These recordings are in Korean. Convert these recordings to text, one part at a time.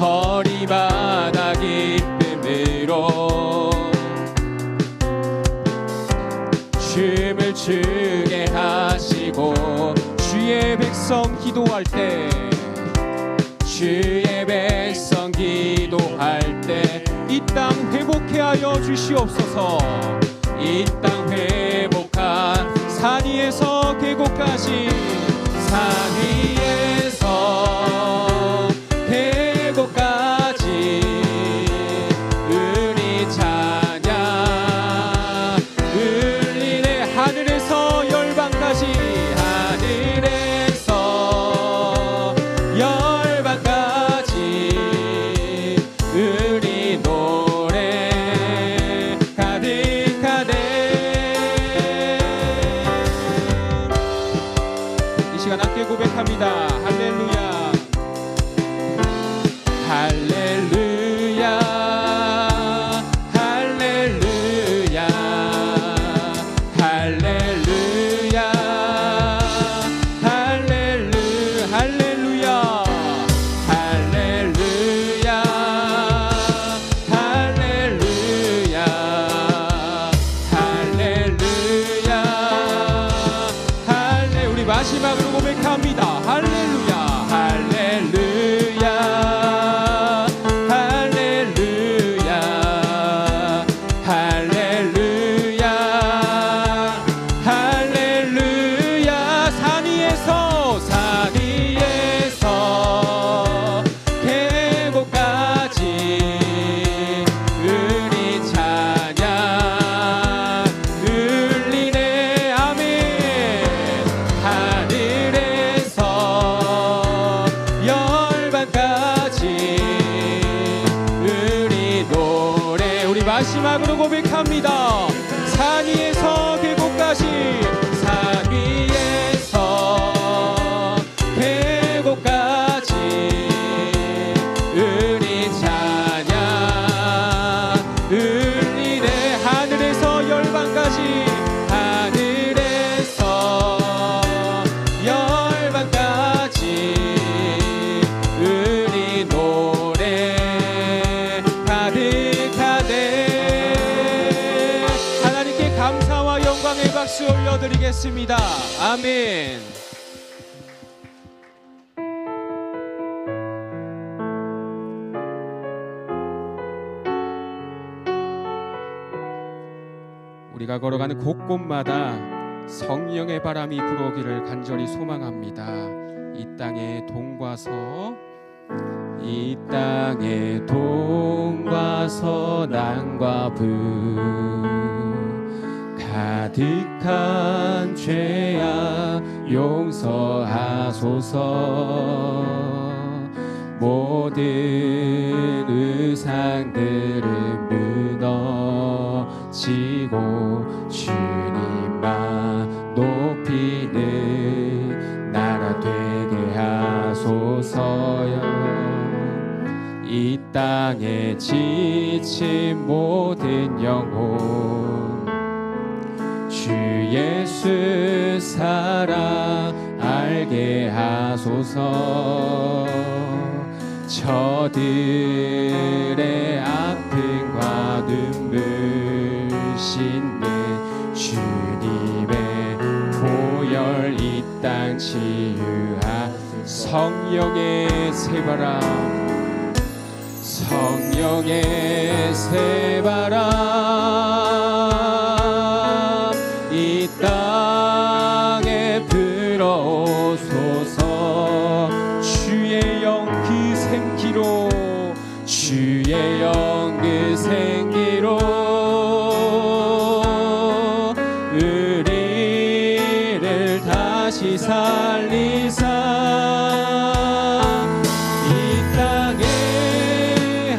거리마다 기쁨으로 춤을 추게 하시고 주의 백성 기도할 때 주의 백성 기도할 때 이 땅 회복케 하여 주시옵소서. 이 땅 회복한 산 위에서 계곡까지 산 위에서 계곡까지 우리 찬양 울리네. 하늘에서 열방까지 하늘에서 열방까지 우리 노래 가득하네. 이 시간 함께 고백합니다. 할렐루야 할렐루야 할렐루야 할렐루야 할렐루야 할렐루야 할렐루야 할렐루야 할렐루야 할렐 우리 마지막으로 고백합니다. 할렐루야 할렐루야 할렐루야 할렐루야 할렐루야 산 위에서 계곡까지 우리 찬양 울리네. 아멘. 하늘에서 열반까지 우리 노래 우리 마지막으로 고백합니다. 산 위에서 계곡까지 산 위에서 계곡까지 우리 찬양 울리네. 하늘에서 열반까지 하늘에서 열반까지 우리 노래 가득하네. 하나님께 감사와 영광의 박수 올려드리겠습니다. 아멘. 우리가 걸어가는 곳곳마다 성령의 바람이 불어오기를 간절히 소망합니다. 이 땅의 동과서 이 땅의 동과서 난과 부 가득한 죄악 용서하소서. 모든 의상들은 무너지고 주님만 높이는 나라 되게 하소서여. 이 땅에 지친 모든 영혼 주 예수 사랑 알게 하소서. 저들의 아픔과 눈물 씻는 주님의 보혈 이 땅 치유하. 성령의 새바람 성령의 새바람 이 땅에 불어오소서. 주의 영 그 생기로 주의 영 그 생기로 우리를 다시 살리사. 이 땅에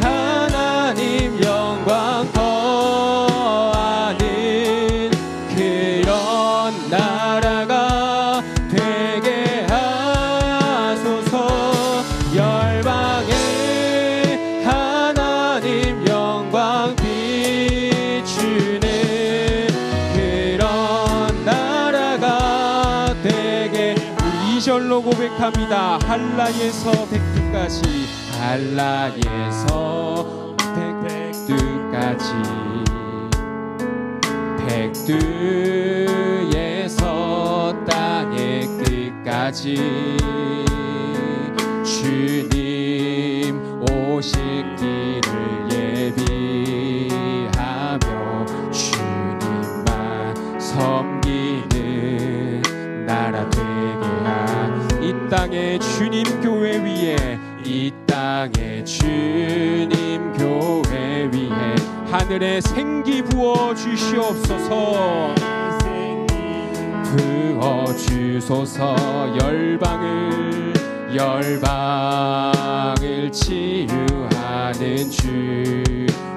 하나님 영광 거하는 그런 나라가 되게 하소서. 열방에 하나님 영광 비추는 그런 나라가 되게. 2절로 고백합니다. 한라에서 백두까지 한라에서 백두까지 백두에서 땅의 끝까지 주님 오시기를 예비하며 주님만 섬기는 나라 되게 이 땅의 주님 교회 위에 이 땅의 주님 교회 위에 하늘에 생기 부어 주시옵소서. 부어 주소서. 열방을 치유하는 주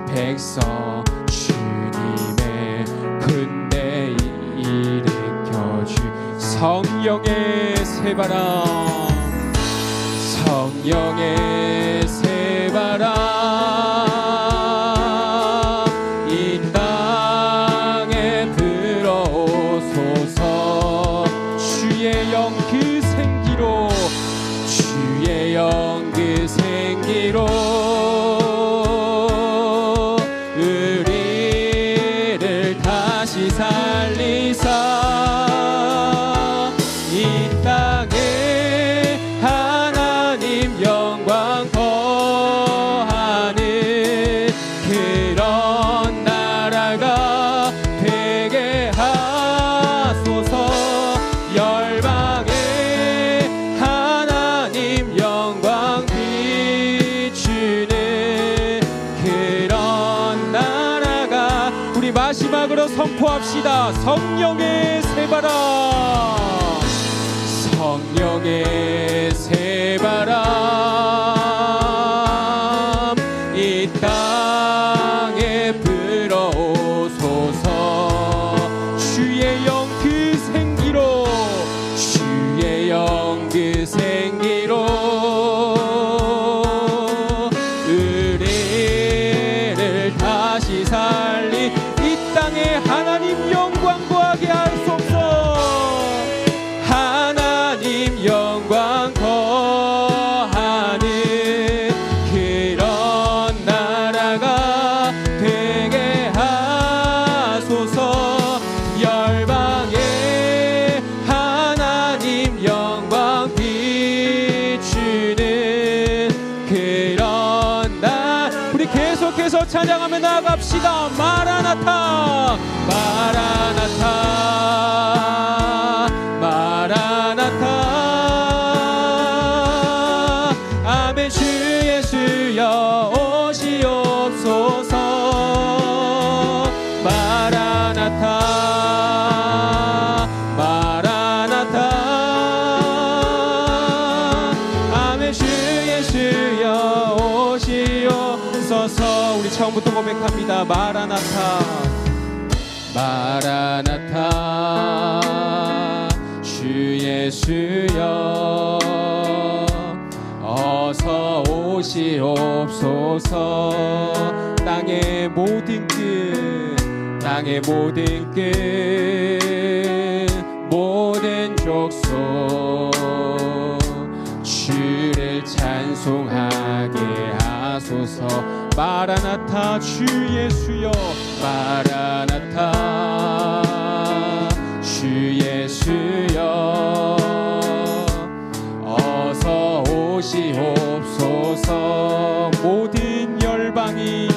백성 주님의 군대 일으켜 주 성령의 새바람 성령의 새바람 이 땅에 불어오소서. 주의 영 그 생기로 주의 영 그 생기로 우리를 다시 살리사 이 땅에 하나님 영광 거하는 그런 나라가 되게 하소서. 열방에 하나님 영광 비추는 그런 나라가 우리 마지막으로 선포합시다. 성령의 새바람 성령의 새바람 이 땅에 불어오소서. 주의 영 그 생기로 주의 영 그 생기로 우리를 다시 살리 이 땅에 하나님 영광 거하게 하소서. 하나님 영광 거하는 그런 나라가 되게 하소서. 열방에 하나님 영광 비추는 그런 날 우리 계속해서 찬양하며 나아갑시다. 마라나타 마라나타 마라나타 아멘. 주 예수여 오시옵소서. 마라나타 마라나타 아멘. 주 예수여 오시옵소서. 우리 처음부터 고백합니다. 마라나타 마라나타 주 예수여 어서 오시옵소서. 땅의 모든 끝 땅의 모든 끝 모든 족속 주를 찬송하게 하소서. 마라나타 주 예수여 마라나타 주 예수여 어서 오시옵소서. 모든 열방이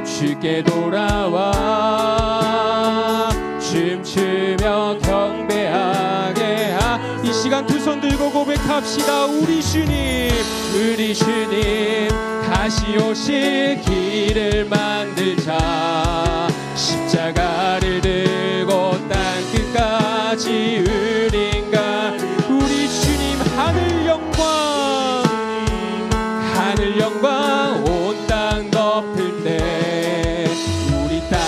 주께 돌아와 춤추며 경배하게 이 시간 두 손 들고 고백합시다. 우리 주님 다시 오실 길을 만들자. 십자가를 들고 땅 끝까지 우린가 우리 주님 하늘 영광 온 땅 덮을 때 우리 땅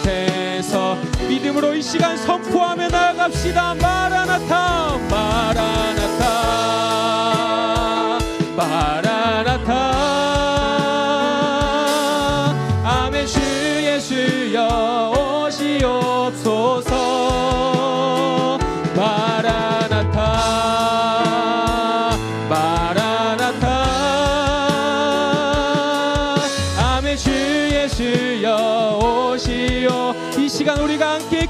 끝에서 믿음으로 이 시간 선포하며 나아갑시다. 마라나타 마라나타 마라나타 아멘. 주 예수여 오시옵소서. 마라나타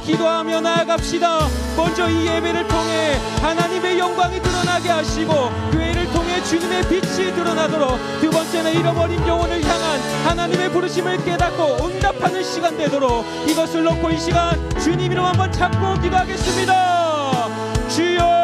기도하며 나아갑시다. 먼저 이 예배를 통해 하나님의 영광이 드러나게 하시고 교회를 통해 주님의 빛이 드러나도록, 두 번째는 잃어버린 영혼을 향한 하나님의 부르심을 깨닫고 응답하는 시간 되도록, 이것을 놓고 이 시간 주님 이름 한번 잡고 기도하겠습니다. 주여,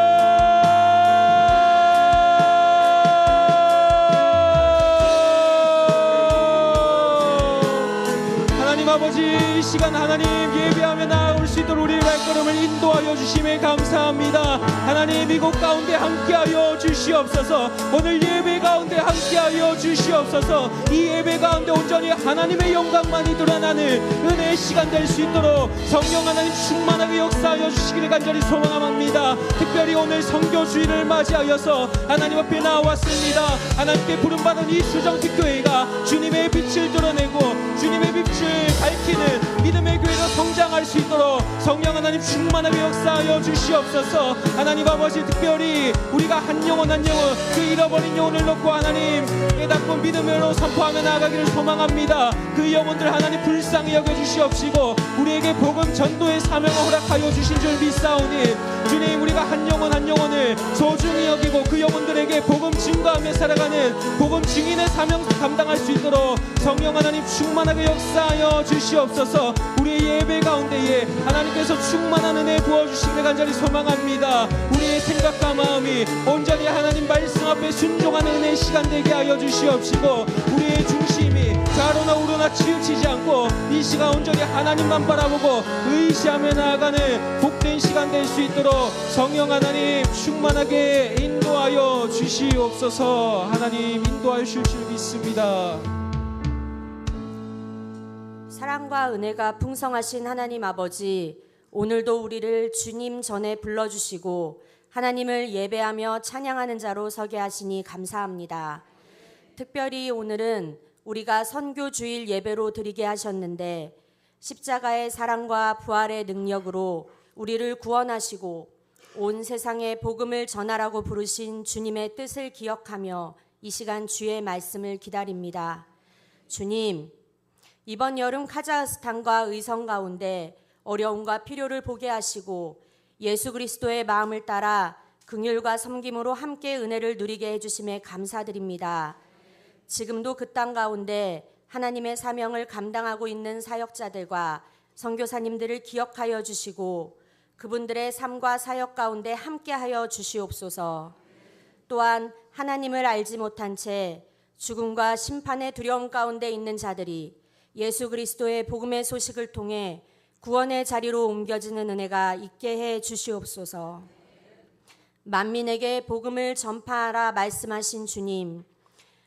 아버지, 이 시간 하나님 예배하며 나아올 수 있도록 우리의 발걸음을 인도하여 주심에 감사합니다. 하나님 이곳 가운데 함께하여 주시옵소서. 오늘 예배 가운데 함께하여 주시옵소서. 이 예배 가운데 온전히 하나님의 영광만이 드러나는 은혜의 시간 될 수 있도록 성령 하나님 충만하게 역사하여 주시기를 간절히 소망합니다. 특별히 오늘 선교주일을 맞이하여서 하나님 앞에 나왔습니다. 하나님께 부름받은 이 수정특교회가 주님의 빛을 드러내고 주님의 빛을 밝히는 믿음의 교회로 성장할 수 있도록 성령 하나님 충만하게 역사하여 주시옵소서. 하나님 아버지, 특별히 우리가 한 영혼 그 잃어버린 영혼을 놓고 하나님 깨닫고 믿음으로 선포하며 나아가기를 소망합니다. 그 영혼들 하나님 불쌍히 여겨주시옵시고 우리에게 복음 전도의 사명을 허락하여 주신 줄 믿사오니 주님, 우리가 한 영혼을 소중히 여기고 그 영혼들에게 복음 증거하며 살아가는 복음 증인의 사명 감당할 수 있도록 성령 하나님 충만하게 역사하여 주시옵소서. 우리의 예배 가운데에 하나님께서 충만한 은혜 부어주시기를 간절히 소망합니다. 우리의 생각과 마음이 온전히 하나님 말씀 앞에 순종하는 은혜의 시간 되게 하여 주시옵시고 우리의 중심이 좌로나 우로나 치우치지 않고 이 시간 온전히 하나님만 바라보고 의지하며 나아가는 복된 시간 될 수 있도록 성령 하나님 충만하게 인도하여 주시옵소서. 하나님 인도하여 주실 줄 믿습니다. 사랑과 은혜가 풍성하신 하나님 아버지, 오늘도 우리를 주님 전에 불러주시고 하나님을 예배하며 찬양하는 자로 서게 하시니 감사합니다. 특별히 오늘은 우리가 선교주일 예배로 드리게 하셨는데 십자가의 사랑과 부활의 능력으로 우리를 구원하시고 온 세상에 복음을 전하라고 부르신 주님의 뜻을 기억하며 이 시간 주의 말씀을 기다립니다. 주님, 이번 여름 카자흐스탄과 의성 가운데 어려움과 필요를 보게 하시고 예수 그리스도의 마음을 따라 긍휼과 섬김으로 함께 은혜를 누리게 해주심에 감사드립니다. 지금도 그 땅 가운데 하나님의 사명을 감당하고 있는 사역자들과 선교사님들을 기억하여 주시고 그분들의 삶과 사역 가운데 함께하여 주시옵소서. 또한 하나님을 알지 못한 채 죽음과 심판의 두려움 가운데 있는 자들이 예수 그리스도의 복음의 소식을 통해 구원의 자리로 옮겨지는 은혜가 있게 해 주시옵소서. 만민에게 복음을 전파하라 말씀하신 주님,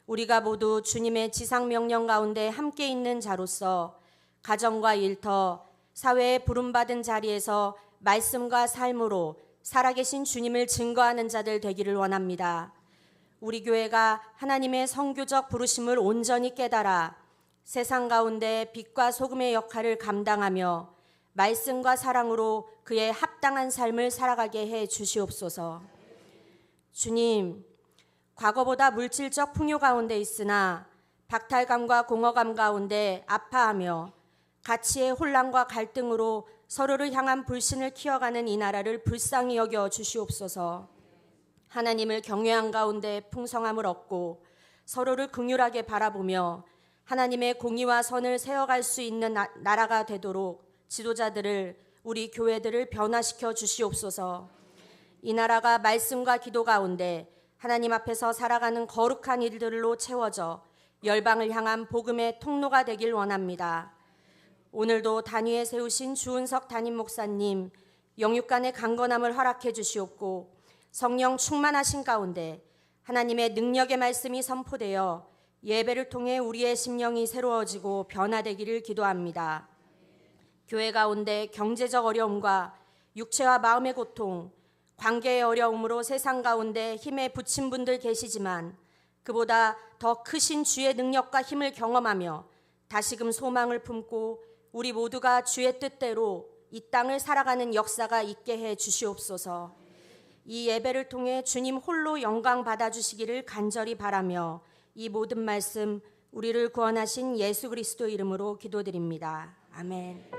우리가 모두 주님의 지상명령 가운데 함께 있는 자로서 가정과 일터, 사회에 부름받은 자리에서 말씀과 삶으로 살아계신 주님을 증거하는 자들 되기를 원합니다. 우리 교회가 하나님의 선교적 부르심을 온전히 깨달아 세상 가운데 빛과 소금의 역할을 감당하며 말씀과 사랑으로 그의 합당한 삶을 살아가게 해 주시옵소서. 주님, 과거보다 물질적 풍요 가운데 있으나 박탈감과 공허감 가운데 아파하며 가치의 혼란과 갈등으로 서로를 향한 불신을 키워가는 이 나라를 불쌍히 여겨 주시옵소서. 하나님을 경외한 가운데 풍성함을 얻고 서로를 긍휼하게 바라보며 하나님의 공의와 선을 세워갈 수 있는 나라가 되도록 지도자들을, 우리 교회들을 변화시켜 주시옵소서. 이 나라가 말씀과 기도 가운데 하나님 앞에서 살아가는 거룩한 일들로 채워져 열방을 향한 복음의 통로가 되길 원합니다. 오늘도 단위에 세우신 주은석 담임 목사님 영육간의 강건함을 허락해 주시옵고 성령 충만하신 가운데 하나님의 능력의 말씀이 선포되어 예배를 통해 우리의 심령이 새로워지고 변화되기를 기도합니다. 교회 가운데 경제적 어려움과 육체와 마음의 고통, 관계의 어려움으로 세상 가운데 힘에 부친 분들 계시지만 그보다 더 크신 주의 능력과 힘을 경험하며 다시금 소망을 품고 우리 모두가 주의 뜻대로 이 땅을 살아가는 역사가 있게 해 주시옵소서. 이 예배를 통해 주님 홀로 영광 받아주시기를 간절히 바라며 이 모든 말씀 우리를 구원하신 예수 그리스도 이름으로 기도드립니다. 아멘.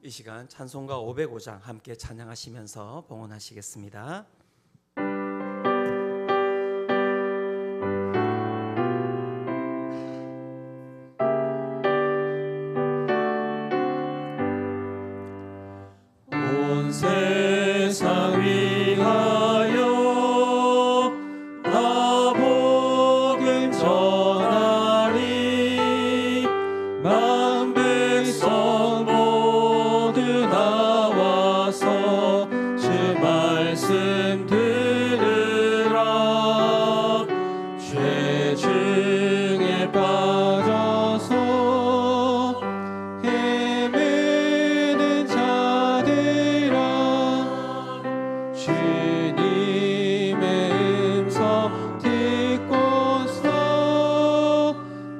이 시간 찬송가 505장 함께 찬양하시면서 봉헌하시겠습니다. 온 세상 위하여 나 복음 전하리 만 백성 모두 나와서 주 말씀 들으라 죄 중에 빠져서 헤매는 자들아 주님의 음성 듣고서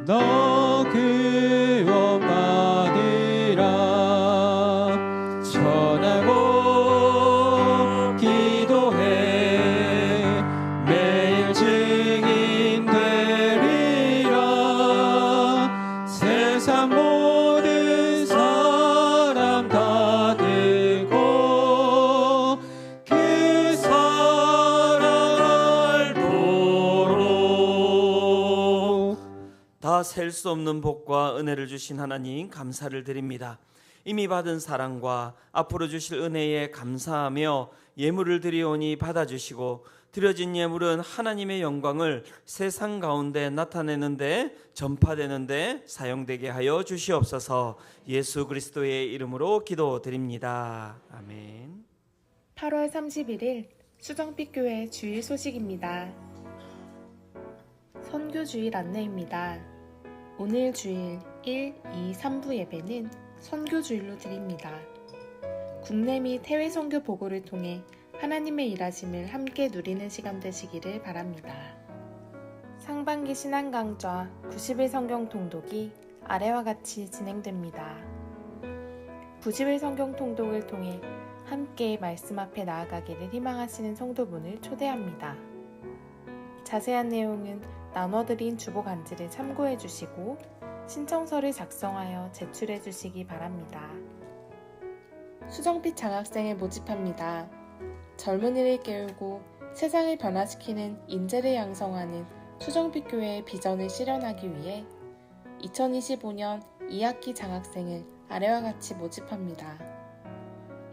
너 구원받으라 전하고 기도해 매일 증인 되리라 세상 모든 사람 다 듣고 그 사랑을 보러 다 셀 수 없는 복과 은혜를 주신 하나님 감사를 드립니다. 이미 받은 사랑과 앞으로 주실 은혜에 감사하며 예물을 드리오니 받아주시고 드려진 예물은 하나님의 영광을 세상 가운데 나타내는데 전파되는데 사용되게 하여 주시옵소서. 예수 그리스도의 이름으로 기도드립니다. 아멘. 8월 31일 수정빛교회 주일 소식입니다. 선교 주일 안내입니다. 오늘 주일 1, 2, 3부 예배는 선교 주일로 드립니다. 국내 및 해외 선교 보고를 통해 하나님의 일하심을 함께 누리는 시간 되시기를 바랍니다. 상반기 신앙 강좌 90일 성경 통독이 아래와 같이 진행됩니다. 90일 성경 통독을 통해 함께 말씀 앞에 나아가기를 희망하시는 성도분을 초대합니다. 자세한 내용은 나눠드린 주보 간지를 참고해 주시고 신청서를 작성하여 제출해 주시기 바랍니다. 수정빛 장학생을 모집합니다. 젊은이를 깨우고 세상을 변화시키는 인재를 양성하는 수정빛 교회의 비전을 실현하기 위해 2025년 2학기 장학생을 아래와 같이 모집합니다.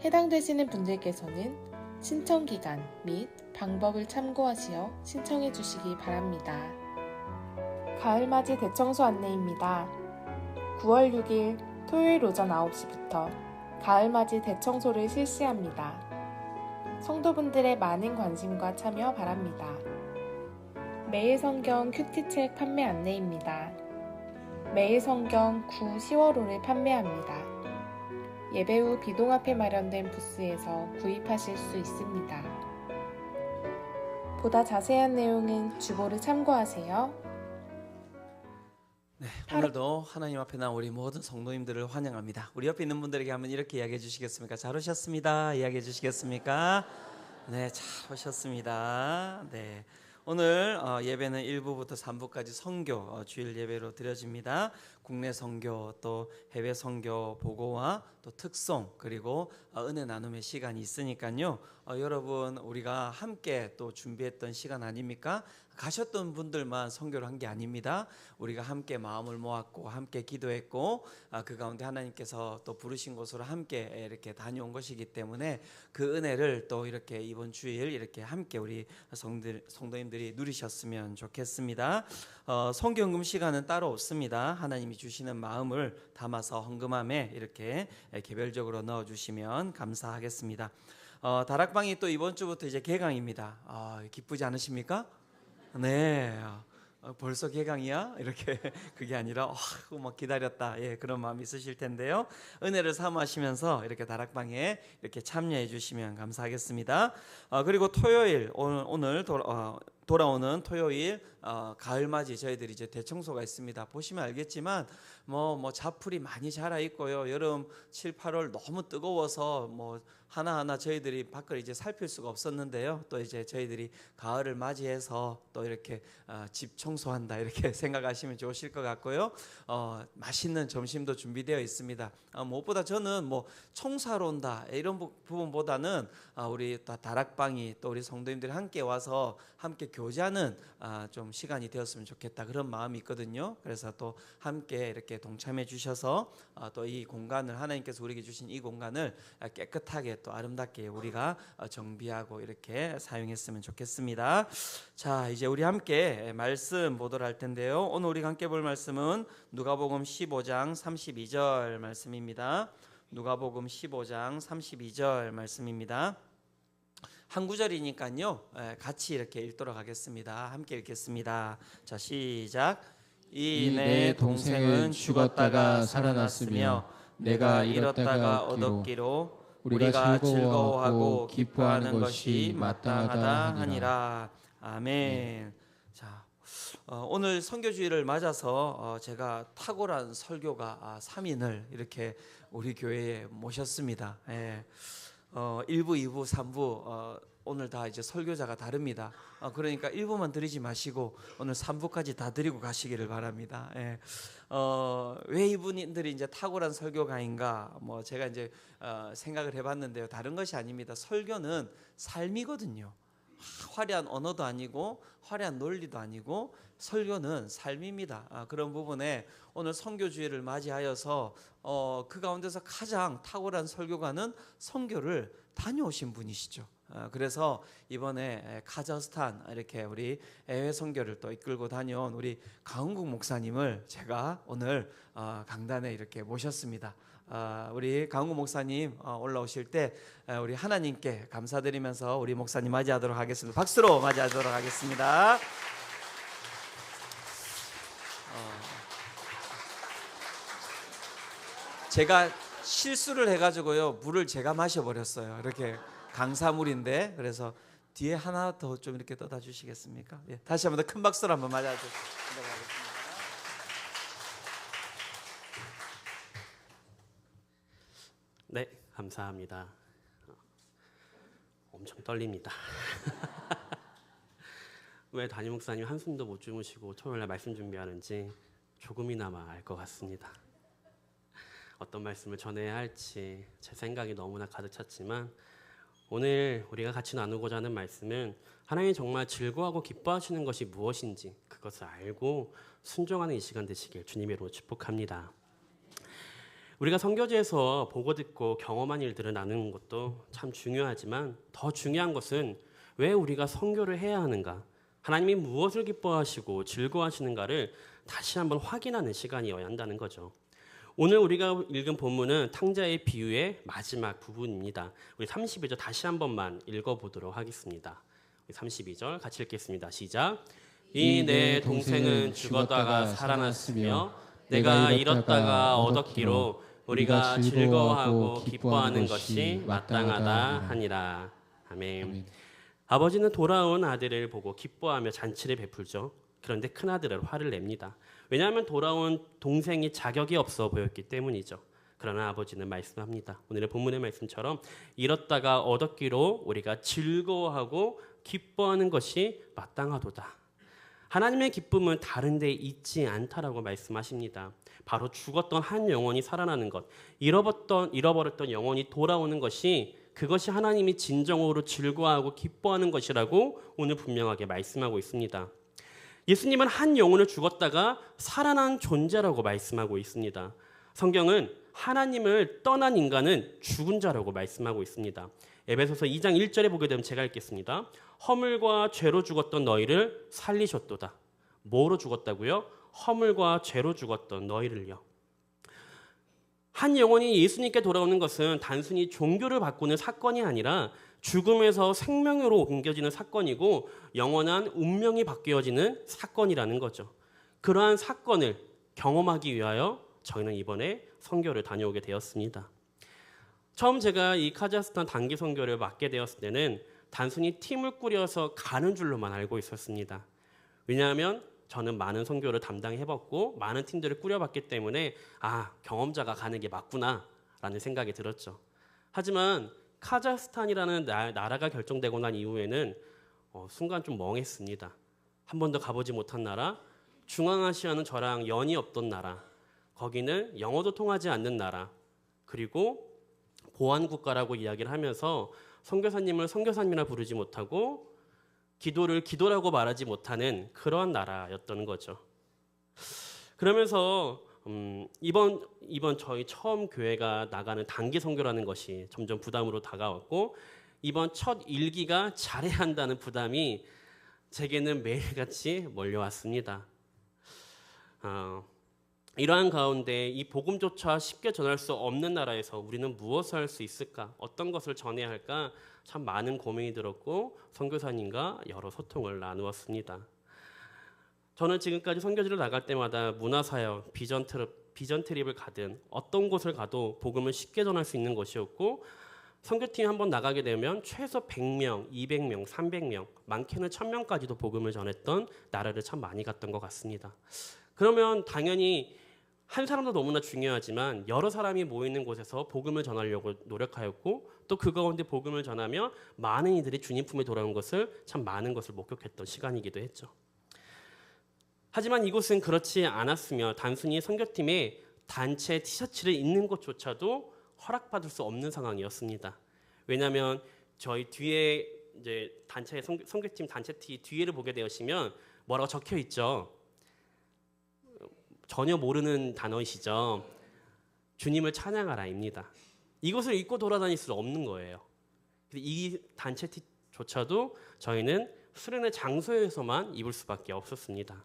해당되시는 분들께서는 신청 기간 및 방법을 참고하시어 신청해 주시기 바랍니다. 가을맞이 대청소 안내입니다. 9월 6일 토요일 오전 9시부터 가을맞이 대청소를 실시합니다. 성도분들의 많은 관심과 참여 바랍니다. 매일 성경 큐티책 판매 안내입니다. 매일 성경 9, 10월호를 판매합니다. 예배 후 비동 앞에 마련된 부스에서 구입하실 수 있습니다. 보다 자세한 내용은 주보를 참고하세요. 네, 오늘도 하나님 앞에 나온 우리 모든 성도님들을 환영합니다. 우리 옆에 있는 분들에게 한번 이렇게 이야기해 주시겠습니까? 잘 오셨습니다. 이야기해 주시겠습니까? 네, 잘 오셨습니다. 네, 오늘 예배는 1부부터 3부까지 선교 주일 예배로 드려집니다. 국내 선교 또 해외 선교 보고와 또 특송 그리고 은혜 나눔의 시간이 있으니까요. 여러분 우리가 함께 또 준비했던 시간 아닙니까? 가셨던 분들만 선교를 한 게 아닙니다. 우리가 함께 마음을 모았고 함께 기도했고 그 가운데 하나님께서 또 부르신 곳으로 함께 이렇게 다녀온 것이기 때문에 그 은혜를 또 이렇게 이번 주일 이렇게 함께 우리 성도님들이 누리셨으면 좋겠습니다. 선교헌금 시간은 따로 없습니다. 하나님이 주시는 마음을 담아서 헌금함에 이렇게 개별적으로 넣어주시면 감사하겠습니다. 다락방이 또 이번 주부터 이제 개강입니다. 기쁘지 않으십니까? 네. 벌써 개강이야? 이렇게 그게 아니라 막 기다렸다. 예, 그런 마음이 있으실 텐데요. 은혜를 삼으시면서 이렇게 다락방에 이렇게 참여해 주시면 감사하겠습니다. 그리고 토요일 오늘 돌아오는 토요일 가을맞이 저희들이 이제 대청소가 있습니다. 보시면 알겠지만 뭐 자풀이 많이 자라 있고요. 여름 7, 8월 너무 뜨거워서 뭐 하나하나 저희들이 밖을 이제 살필 수가 없었는데요. 또 이제 저희들이 가을을 맞이해서 또 이렇게 집 청소한다 이렇게 생각하시면 좋으실 것 같고요. 맛있는 점심도 준비되어 있습니다. 무엇보다 저는 뭐 청소하러 온다 이런 부분보다는 우리 다락방이 또 우리 성도님들이 함께 와서 함께 교제하는 좀 시간이 되었으면 좋겠다 그런 마음이 있거든요. 그래서 또 함께 이렇게 동참해 주셔서 또 이 공간을 하나님께서 우리에게 주신 이 공간을 깨끗하게 또 아름답게 우리가 정비하고 이렇게 사용했으면 좋겠습니다. 자, 이제 우리 함께 말씀 보도록 할 텐데요. 오늘 우리가 함께 볼 말씀은 누가복음 15장 32절 말씀입니다. 누가복음 15장 32절 말씀입니다. 한 구절이니까요. 같이 이렇게 읽도록 하겠습니다. 함께 읽겠습니다. 자, 시작. 이 내 동생은 죽었다가 살아났으며 내가 잃었다가 얻었기로 우리가 즐거워하고 기뻐하는 것이 마땅하다 하니라. 아멘. 자, 오늘 선교주일을 맞아서 제가 탁월한 설교가 3인을 이렇게 우리 교회에 모셨습니다. 1부, 2부, 3부 오늘 다 이제 설교자가 다릅니다. 그러니까 1부만 드리지 마시고 오늘 3부까지 다 드리고 가시기를 바랍니다. 왜 이분들이 이제 탁월한 설교가인가? 뭐 제가 이제 생각을 해봤는데요. 다른 것이 아닙니다. 설교는 삶이거든요. 화려한 언어도 아니고 화려한 논리도 아니고 설교는 삶입니다. 그런 부분에 오늘 선교주일을 맞이하여서 그 가운데서 가장 탁월한 설교가는 선교를 다녀오신 분이시죠. 그래서 이번에 카자흐스탄 이렇게 우리 해외 선교를 또 이끌고 다녀온 우리 강은국 목사님을 제가 오늘 강단에 이렇게 모셨습니다. 우리 강은국 목사님 올라오실 때 우리 하나님께 감사드리면서 우리 목사님 맞이하도록 하겠습니다. 박수로 맞이하도록 하겠습니다. 제가 실수를 해가지고요 물을 제가 마셔버렸어요. 이렇게 강사물인데 그래서 뒤에 하나 더 좀 이렇게 떠다 주시겠습니까? 예, 다시 한번 더 큰 박수로 한번 맞아주시도록 하겠습니다. 네, 감사합니다. 엄청 떨립니다. 왜 담임 목사님 한숨도 못 주무시고 토요일날 말씀 준비하는지 조금이나마 알 것 같습니다. 어떤 말씀을 전해야 할지 제 생각이 너무나 가득 찼지만 오늘 우리가 같이 나누고자 하는 말씀은 하나님이 정말 즐거워하고 기뻐하시는 것이 무엇인지 그것을 알고 순종하는 이 시간 되시길 주님의 이름으로 축복합니다. 우리가 선교지에서 보고 듣고 경험한 일들을 나누는 것도 참 중요하지만 더 중요한 것은 왜 우리가 선교를 해야 하는가, 하나님이 무엇을 기뻐하시고 즐거워하시는가를 다시 한번 확인하는 시간이어야 한다는 거죠. 오늘 우리가 읽은 본문은 탕자의 비유의 마지막 부분입니다. 우리 32절 다시 한 번만 읽어보도록 하겠습니다. 32절 같이 읽겠습니다. 시작. 이 내 동생은 죽었다가 살아났으며 내가 잃었다가 얻었기로 우리가 즐거워하고 기뻐하는 것이 마땅하다 하니라. 아멘. 아버지는 돌아온 아들을 보고 기뻐하며 잔치를 베풀죠. 그런데 큰아들은 화를 냅니다. 왜냐하면 돌아온 동생이 자격이 없어 보였기 때문이죠. 그러나 아버지는 말씀합니다. 오늘의 본문의 말씀처럼 잃었다가 얻었기로 우리가 즐거워하고 기뻐하는 것이 마땅하도다. 하나님의 기쁨은 다른 데 있지 않다라고 말씀하십니다. 바로 죽었던 한 영혼이 살아나는 것, 잃어버렸던 영혼이 돌아오는 것이, 그것이 하나님이 진정으로 즐거워하고 기뻐하는 것이라고 오늘 분명하게 말씀하고 있습니다. 예수님은 한 영혼을 죽었다가 살아난 존재라고 말씀하고 있습니다. 성경은 하나님을 떠난 인간은 죽은 자라고 말씀하고 있습니다. 에베소서 2장 1절에 보게 되면 제가 읽겠습니다. 허물과 죄로 죽었던 너희를 살리셨도다. 뭐로 죽었다고요? 허물과 죄로 죽었던 너희를요. 한 영혼이 예수님께 돌아오는 것은 단순히 종교를 바꾸는 사건이 아니라 죽음에서 생명으로 옮겨지는 사건이고 영원한 운명이 바뀌어지는 사건이라는 거죠. 그러한 사건을 경험하기 위하여 저희는 이번에 선교를 다녀오게 되었습니다. 처음 제가 이 카자흐스탄 단기 선교를 맡게 되었을 때는 단순히 팀을 꾸려서 가는 줄로만 알고 있었습니다. 왜냐하면 저는 많은 선교를 담당해봤고 많은 팀들을 꾸려봤기 때문에 경험자가 가는 게 맞구나 라는 생각이 들었죠. 하지만 카자흐스탄이라는 나라가 결정되고 난 이후에는 순간 좀 멍했습니다. 한 번도 가보지 못한 나라, 중앙아시아는 저랑 연이 없던 나라, 거기는 영어도 통하지 않는 나라, 그리고 보안국가라고 이야기를 하면서 선교사님을 선교사님이라 부르지 못하고 기도를 기도라고 말하지 못하는 그런 나라였던 거죠. 그러면서 이번 저희 처음 교회가 나가는 단기 선교라는 것이 점점 부담으로 다가왔고, 이번 첫 일기가 잘해야 한다는 부담이 제게는 매일같이 몰려왔습니다. 이러한 가운데 이 복음조차 쉽게 전할 수 없는 나라에서 우리는 무엇을 할 수 있을까? 어떤 것을 전해야 할까? 참 많은 고민이 들었고 선교사님과 여러 소통을 나누었습니다. 저는 지금까지 선교지를 나갈 때마다 문화사역, 비전 트립을 가든 어떤 곳을 가도 복음을 쉽게 전할 수 있는 것이었고, 선교팀이 한번 나가게 되면 최소 100명, 200명, 300명, 많게는 1000명까지도 복음을 전했던 나라를 참 많이 갔던 것 같습니다. 그러면 당연히 한 사람도 너무나 중요하지만 여러 사람이 모이는 곳에서 복음을 전하려고 노력하였고, 또 그 가운데 복음을 전하며 많은 이들이 주님 품에 돌아온 것을 참 많은 것을 목격했던 시간이기도 했죠. 하지만 이곳은 그렇지 않았으며 단순히 선교팀의 단체 티셔츠를 입는 것조차도 허락받을 수 없는 상황이었습니다. 왜냐하면 저희 뒤에 이제 단체 선교팀 단체 티 뒤에를 보게 되시면 뭐라고 적혀 있죠. 전혀 모르는 단어이시죠. 주님을 찬양하라입니다. 이것을 입고 돌아다닐 수 없는 거예요. 이 단체 티조차도 저희는 수련회 장소에서만 입을 수밖에 없었습니다.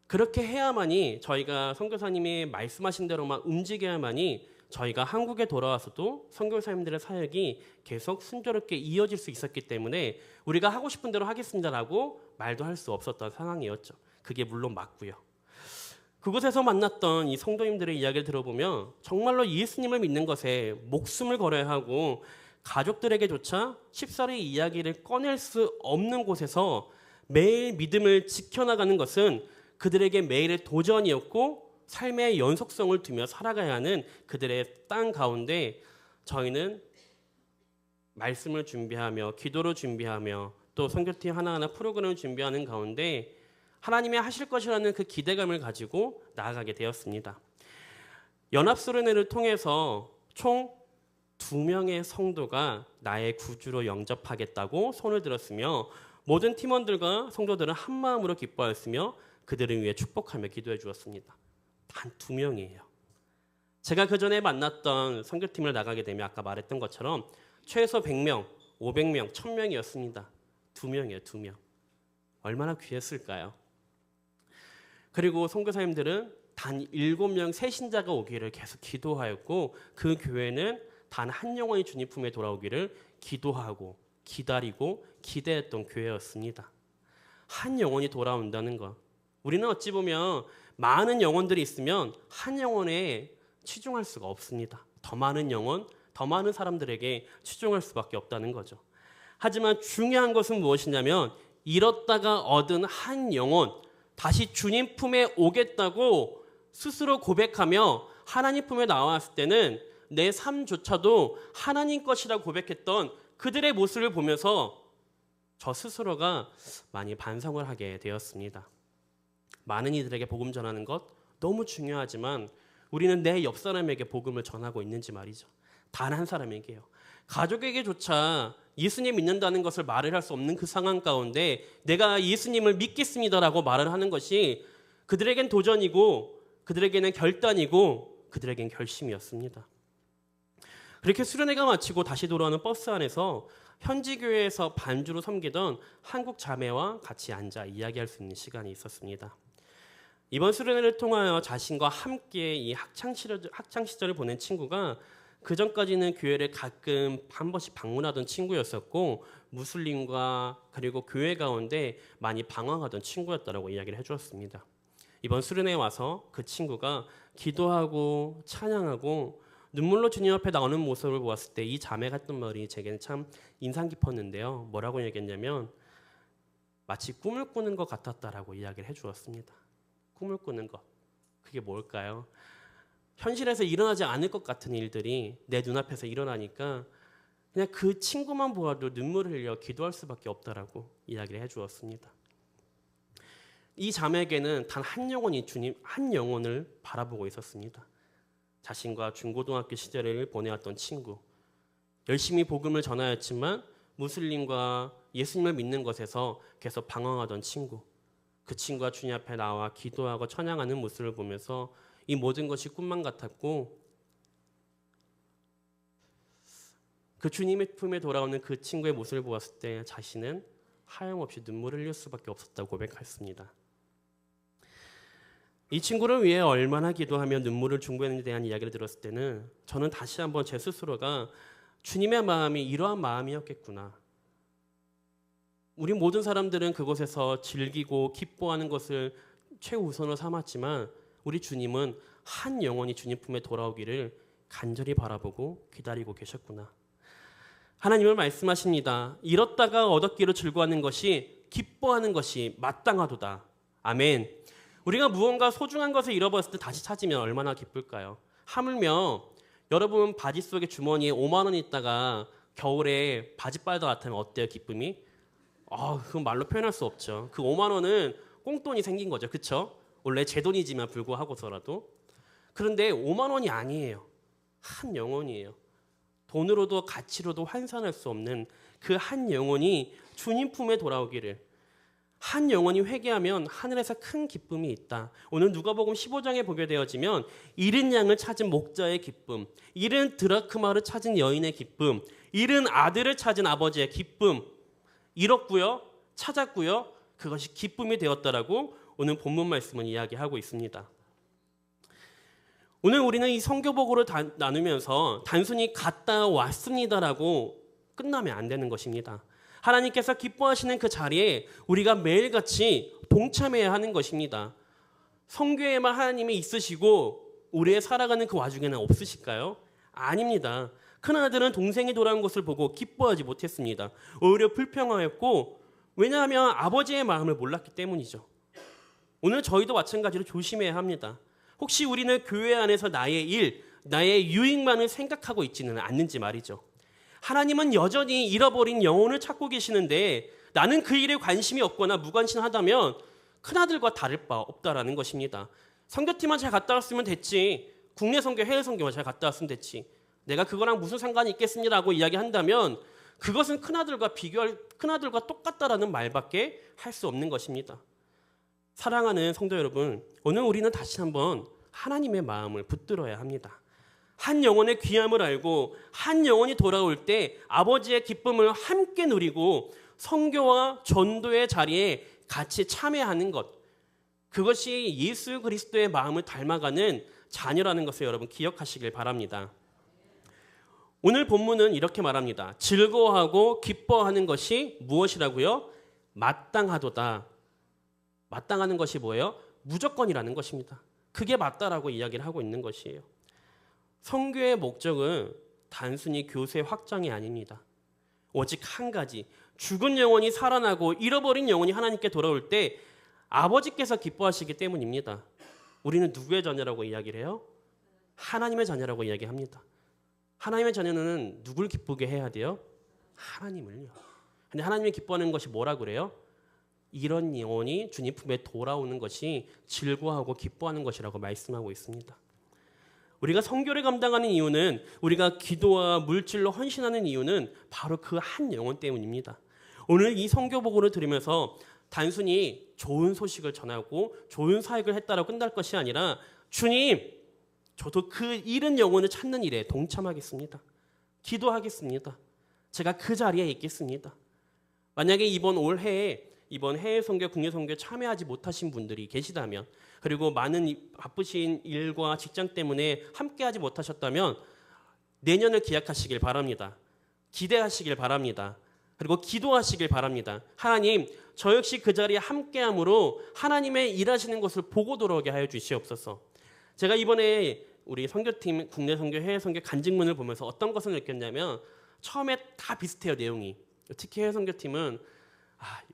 그렇게 해야만이, 저희가 선교사님이 말씀하신 대로만 움직여야만이 저희가 한국에 돌아와서도 선교사님들의 사역이 계속 순조롭게 이어질 수 있었기 때문에 우리가 하고 싶은 대로 하겠습니다라고 말도 할 수 없었던 상황이었죠. 그게 물론 맞고요. 그곳에서 만났던 이 성도님들의 이야기를 들어보면 정말로 예수님을 믿는 것에 목숨을 걸어야 하고, 가족들에게조차 쉽사리 이야기를 꺼낼 수 없는 곳에서 매일 믿음을 지켜나가는 것은 그들에게 매일의 도전이었고, 삶의 연속성을 두며 살아가야 하는 그들의 땅 가운데 저희는 말씀을 준비하며 기도를 준비하며 또 선교팀 하나하나 프로그램을 준비하는 가운데 하나님이 하실 것이라는 그 기대감을 가지고 나아가게 되었습니다. 연합수련회를 통해서 총 2명의 성도가 나의 구주로 영접하겠다고 손을 들었으며, 모든 팀원들과 성도들은 한 마음으로 기뻐하였으며 그들을 위해 축복하며 기도해 주었습니다. 단 2명이에요. 제가 그 전에 만났던 선교팀을 나가게 되면 아까 말했던 것처럼 최소 100명, 500명, 1000명이었습니다. 2명이에요, 2명. 얼마나 귀했을까요? 그리고 선교사님들은 단 7명 새신자가 오기를 계속 기도하였고, 그 교회는 단 한 영혼이 주님 품에 돌아오기를 기도하고 기다리고 기대했던 교회였습니다. 한 영혼이 돌아온다는 것. 우리는 어찌 보면 많은 영혼들이 있으면 한 영혼에 치중할 수가 없습니다. 더 많은 영혼, 더 많은 사람들에게 치중할 수밖에 없다는 거죠. 하지만 중요한 것은 무엇이냐면, 잃었다가 얻은 한 영혼, 다시 주님 품에 오겠다고 스스로 고백하며 하나님 품에 나왔을 때는 내 삶조차도 하나님 것이라고 고백했던 그들의 모습을 보면서 저 스스로가 많이 반성을 하게 되었습니다. 많은 이들에게 복음 전하는 것 너무 중요하지만 우리는 내 옆 사람에게 복음을 전하고 있는지 말이죠. 단 한 사람에게요. 가족에게조차 예수님 믿는다는 것을 말을 할 수 없는 그 상황 가운데 내가 예수님을 믿겠습니다라고 말을 하는 것이 그들에겐 도전이고, 그들에게는 결단이고, 그들에겐 결심이었습니다. 그렇게 수련회가 마치고 다시 돌아오는 버스 안에서 현지 교회에서 반주로 섬기던 한국 자매와 같이 앉아 이야기할 수 있는 시간이 있었습니다. 이번 수련회를 통하여 자신과 함께 이 학창 시절을 보낸 친구가 그 전까지는 교회를 가끔 한 번씩 방문하던 친구였었고, 무슬림과 그리고 교회 가운데 많이 방황하던 친구였다라고 이야기를 해주었습니다. 이번 수련회에 와서 그 친구가 기도하고 찬양하고 눈물로 주님 앞에 나오는 모습을 보았을 때 이 자매가 했던 말이 제게는 참 인상 깊었는데요. 뭐라고 얘기했냐면 마치 꿈을 꾸는 것 같았다라고 이야기를 해주었습니다. 꿈을 꾸는 것. 그게 뭘까요? 현실에서 일어나지 않을 것 같은 일들이 내 눈앞에서 일어나니까 그냥 그 친구만 보아도 눈물을 흘려 기도할 수밖에 없다라고 이야기를 해주었습니다. 이 자매에게는 단 한 영혼이 주님 한 영혼을 바라보고 있었습니다. 자신과 중고등학교 시절을 보내왔던 친구, 열심히 복음을 전하였지만 무슬림과 예수님을 믿는 것에서 계속 방황하던 친구, 그 친구가 주님 앞에 나와 기도하고 찬양하는 모습을 보면서 이 모든 것이 꿈만 같았고, 그 주님의 품에 돌아오는 그 친구의 모습을 보았을 때 자신은 하염없이 눈물을 흘릴 수밖에 없었다고 고백했습니다. 이 친구를 위해 얼마나 기도하며 눈물을 중보했는지에 대한 이야기를 들었을 때는 저는 다시 한번 제 스스로가 주님의 마음이 이러한 마음이었겠구나. 우리 모든 사람들은 그곳에서 즐기고 기뻐하는 것을 최우선으로 삼았지만 우리 주님은 한 영혼이 주님 품에 돌아오기를 간절히 바라보고 기다리고 계셨구나. 하나님은 말씀하십니다. 잃었다가 얻었기로 즐거워하는 것이 기뻐하는 것이 마땅하도다. 아멘. 우리가 무언가 소중한 것을 잃어버렸을 때 다시 찾으면 얼마나 기쁠까요? 하물며 여러분 바지 속에 주머니에 5만 원이 있다가 겨울에 바지 빨다 같으면 어때요? 기쁨이? 그건 말로 표현할 수 없죠. 그 5만 원은 꽁돈이 생긴 거죠. 그렇죠? 원래 제 돈이지만 불구하고서라도. 그런데 5만 원이 아니에요. 한 영혼이에요. 돈으로도 가치로도 환산할 수 없는 그 한 영혼이 주님 품에 돌아오기를, 한 영혼이 회개하면 하늘에서 큰 기쁨이 있다. 오늘 누가복음 15장에 보게 되어지면 잃은 양을 찾은 목자의 기쁨, 잃은 드라크마를 찾은 여인의 기쁨, 잃은 아들을 찾은 아버지의 기쁨, 잃었고요, 찾았고요, 그것이 기쁨이 되었다라고 오늘 본문 말씀은 이야기하고 있습니다. 오늘 우리는 이 성교복으로 나누면서 단순히 갔다 왔습니다라고 끝나면 안 되는 것입니다. 하나님께서 기뻐하시는 그 자리에 우리가 매일같이 동참해야 하는 것입니다. 성교에만 하나님이 있으시고 우리의 살아가는 그 와중에는 없으실까요? 아닙니다. 큰아들은 동생이 돌아온 것을 보고 기뻐하지 못했습니다. 오히려 불평하였고, 왜냐하면 아버지의 마음을 몰랐기 때문이죠. 오늘 저희도 마찬가지로 조심해야 합니다. 혹시 우리는 교회 안에서 나의 일, 나의 유익만을 생각하고 있지는 않는지 말이죠. 하나님은 여전히 잃어버린 영혼을 찾고 계시는데 나는 그 일에 관심이 없거나 무관심하다면 큰아들과 다를 바 없다라는 것입니다. 선교팀만 잘 갔다 왔으면 됐지, 국내 선교, 해외 선교만 잘 갔다 왔으면 됐지, 내가 그거랑 무슨 상관이 있겠습니다라고 이야기한다면 그것은 큰아들과 똑같다라는 말밖에 할 수 없는 것입니다. 사랑하는 성도 여러분, 오늘 우리는 다시 한번 하나님의 마음을 붙들어야 합니다. 한 영혼의 귀함을 알고 한 영혼이 돌아올 때 아버지의 기쁨을 함께 누리고 선교와 전도의 자리에 같이 참여하는 것, 그것이 예수 그리스도의 마음을 닮아가는 자녀라는 것을 여러분 기억하시길 바랍니다. 오늘 본문은 이렇게 말합니다. 즐거워하고 기뻐하는 것이 무엇이라고요? 마땅하도다. 마땅하는 것이 뭐예요? 무조건이라는 것입니다. 그게 맞다라고 이야기를 하고 있는 것이에요. 선교의 목적은 단순히 교세 확장이 아닙니다. 오직 한 가지, 죽은 영혼이 살아나고 잃어버린 영혼이 하나님께 돌아올 때 아버지께서 기뻐하시기 때문입니다. 우리는 누구의 자녀라고 이야기를 해요? 하나님의 자녀라고 이야기합니다. 하나님의 자녀는 누굴 기쁘게 해야 돼요? 하나님을요. 근데 하나님이 기뻐하는 것이 뭐라 그래요? 이런 영혼이 주님 품에 돌아오는 것이 즐거워하고 기뻐하는 것이라고 말씀하고 있습니다. 우리가 선교를 감당하는 이유는, 우리가 기도와 물질로 헌신하는 이유는 바로 그 한 영혼 때문입니다. 오늘 이 선교복음을 들으면서 단순히 좋은 소식을 전하고 좋은 사역을 했다라고 끝날 것이 아니라, 주님, 저도 그 잃은 영혼을 찾는 일에 동참하겠습니다. 기도하겠습니다. 제가 그 자리에 있겠습니다. 만약에 이번 해외 선교, 국내 선교에 참여하지 못하신 분들이 계시다면, 그리고 많은 바쁘신 일과 직장 때문에 함께하지 못하셨다면 내년을 기약하시길 바랍니다. 기대하시길 바랍니다. 그리고 기도하시길 바랍니다. 하나님, 저 역시 그 자리에 함께함으로 하나님의 일하시는 것을 보고 돌아오게 하여 주시옵소서. 제가 이번에 우리 선교팀, 국내 선교, 해외 선교 간증문을 보면서 어떤 것을 느꼈냐면, 처음에 다 비슷해요, 내용이. 특히 해외 선교팀은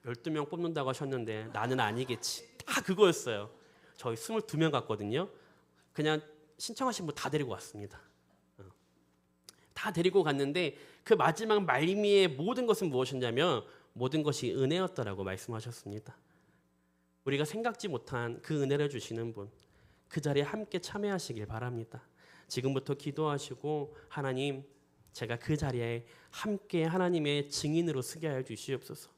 12명 뽑는다고 하셨는데 나는 아니겠지, 다 그거였어요. 저희 22명 갔거든요. 그냥 신청하신 분 다 데리고 왔습니다. 다 데리고 갔는데 그 마지막 말미에 모든 것은 무엇이냐면 모든 것이 은혜였다라고 말씀하셨습니다. 우리가 생각지 못한 그 은혜를 주시는 분, 그 자리에 함께 참여하시길 바랍니다. 지금부터 기도하시고 하나님, 제가 그 자리에 함께 하나님의 증인으로 서게 하여 주시옵소서.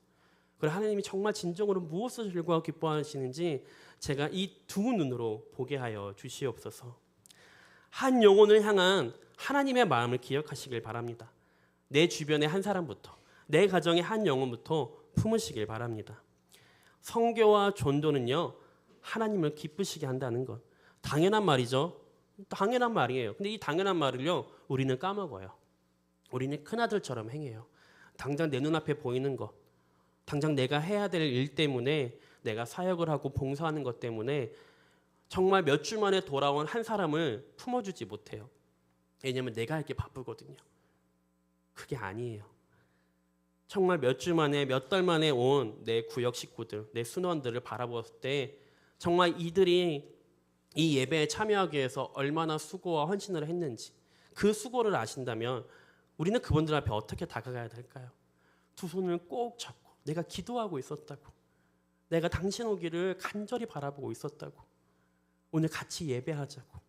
그리고 하나님이 정말 진정으로 무엇을 즐거워 기뻐하시는지 제가 이 두 눈으로 보게 하여 주시옵소서. 한 영혼을 향한 하나님의 마음을 기억하시길 바랍니다. 내 주변의 한 사람부터, 내 가정의 한 영혼부터 품으시길 바랍니다. 성교와 전도는요, 하나님을 기쁘시게 한다는 것, 당연한 말이죠. 당연한 말이에요. 근데 이 당연한 말을요, 우리는 까먹어요. 우리는 큰아들처럼 행해요. 당장 내 눈앞에 보이는 것, 당장 내가 해야 될 일 때문에, 내가 사역을 하고 봉사하는 것 때문에 정말 몇 주 만에 돌아온 한 사람을 품어주지 못해요. 왜냐하면 내가 할 게 바쁘거든요. 그게 아니에요. 정말 몇 주 만에, 몇 달 만에 온 내 구역 식구들, 내 순원들을 바라보았을 때 정말 이들이 이 예배에 참여하기 위해서 얼마나 수고와 헌신을 했는지, 그 수고를 아신다면 우리는 그분들 앞에 어떻게 다가가야 될까요? 두 손을 꼭 잡고 내가 기도하고 있었다고, 내가 당신 오기를 간절히 바라보고 있었다고, 오늘 같이 예배하자고.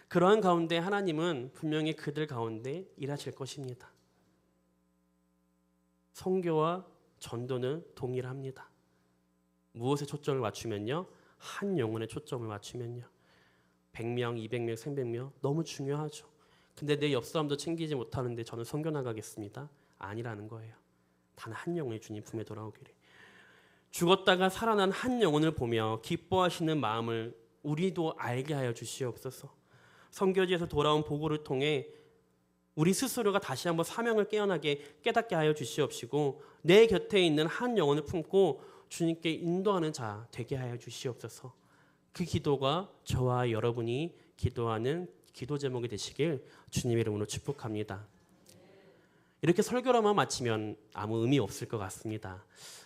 그러한 가운데 하나님은 분명히 그들 가운데 일하실 것입니다. 선교와 전도는 동일합니다. 무엇에 초점을 맞추면요? 한 영혼에 초점을 맞추면요. 100명, 200명, 300명 너무 중요하죠. 근데 내 옆 사람도 챙기지 못하는데 저는 선교 나가겠습니다. 아니라는 거예요. 단 한 영혼이 주님 품에 돌아오기를. 죽었다가 살아난 한 영혼을 보며 기뻐하시는 마음을 우리도 알게 하여 주시옵소서. 선교지에서 돌아온 보고를 통해 우리 스스로가 다시 한번 사명을 깨닫게 하여 주시옵시고, 내 곁에 있는 한 영혼을 품고 주님께 인도하는 자 되게 하여 주시옵소서. 그 기도가 저와 여러분이 기도하는 기도 제목이 되시길 주님의 이름으로 축복합니다. 이렇게 설교로만 마치면 아무 의미 없을 것 같습니다.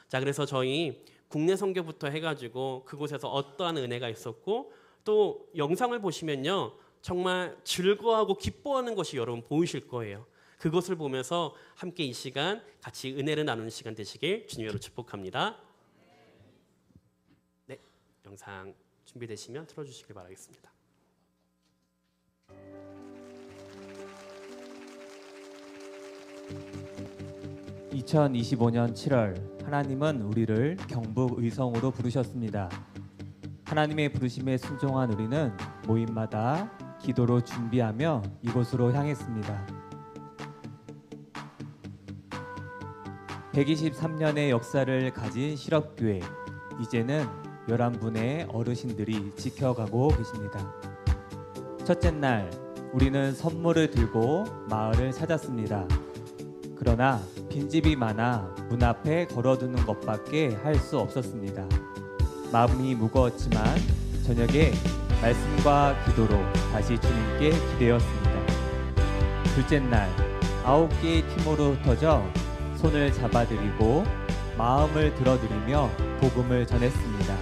자, 그래서 저희 국내 선교부터 해가지고 그곳에서 어떠한 은혜가 있었고, 또 영상을 보시면요, 정말 즐거워하고 기뻐하는 것이 여러분 보이실 거예요. 그것을 보면서 함께 이 시간 같이 은혜를 나누는 시간 되시길 주님으로 축복합니다. 네, 영상 준비되시면 틀어주시길 바라겠습니다. (2025년 7월) 하나님은 우리를 경북 의성으로 부르셨습니다. 하나님의 부르심에 순종한 우리는 모임마다 기도로 준비하며 이곳으로 향했습니다. 123년의 역사를 가진 실업교회, 이제는 11분의 어르신들이 지켜가고 계십니다. 첫째 날, 우리는 선물을 들고 마을을 찾았습니다. 그러나 빈집이 많아 문 앞에 걸어두는 것밖에 할 수 없었습니다. 마음이 무거웠지만 저녁에 말씀과 기도로 다시 주님께 기대었습니다. 둘째 날, 9개의 팀으로 흩어져 손을 잡아드리고 마음을 들어드리며 복음을 전했습니다.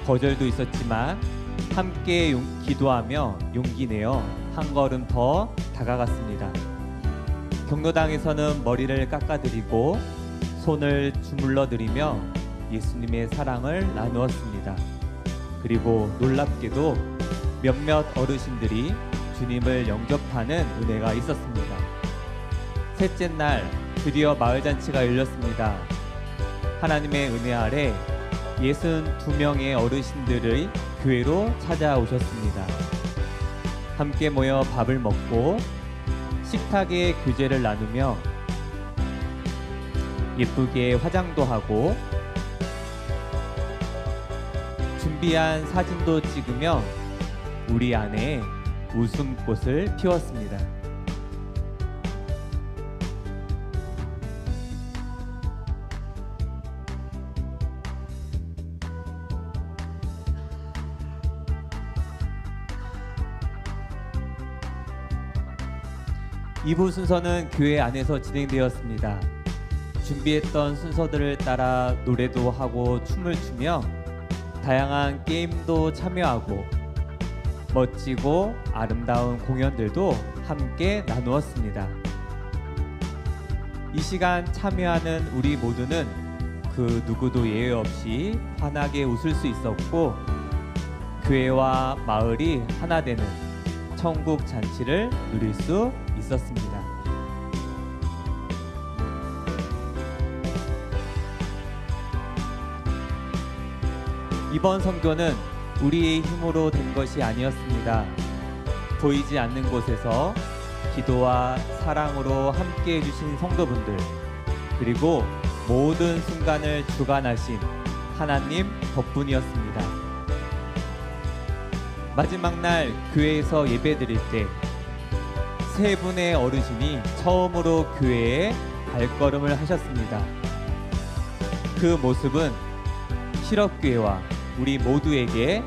거절도 있었지만 함께 기도하며 용기 내어 한 걸음 더 다가갔습니다. 경로당에서는 머리를 깎아드리고 손을 주물러드리며 예수님의 사랑을 나누었습니다. 그리고 놀랍게도 몇몇 어르신들이 주님을 영접하는 은혜가 있었습니다. 셋째 날, 드디어 마을잔치가 열렸습니다. 하나님의 은혜 아래 62명의 어르신들의 교회로 찾아오셨습니다. 함께 모여 밥을 먹고 식탁에 교제를 나누며 예쁘게 화장도 하고 준비한 사진도 찍으며 우리 안에 웃음꽃을 피웠습니다. 이부 순서는 교회 안에서 진행되었습니다. 준비했던 순서들을 따라 노래도 하고 춤을 추며 다양한 게임도 참여하고 멋지고 아름다운 공연들도 함께 나누었습니다. 이 시간 참여하는 우리 모두는 그 누구도 예외 없이 환하게 웃을 수 있었고 교회와 마을이 하나 되는 천국 잔치를 누릴 수 있었습니다. 이번 선교는 우리의 힘으로 된 것이 아니었습니다. 보이지 않는 곳에서 기도와 사랑으로 함께 해주신 성도분들, 그리고 모든 순간을 주관하신 하나님 덕분이었습니다. 마지막 날 교회에서 예배드릴 때 세 분의 어르신이 처음으로 교회에 발걸음을 하셨습니다. 그 모습은 실업교회와 우리 모두에게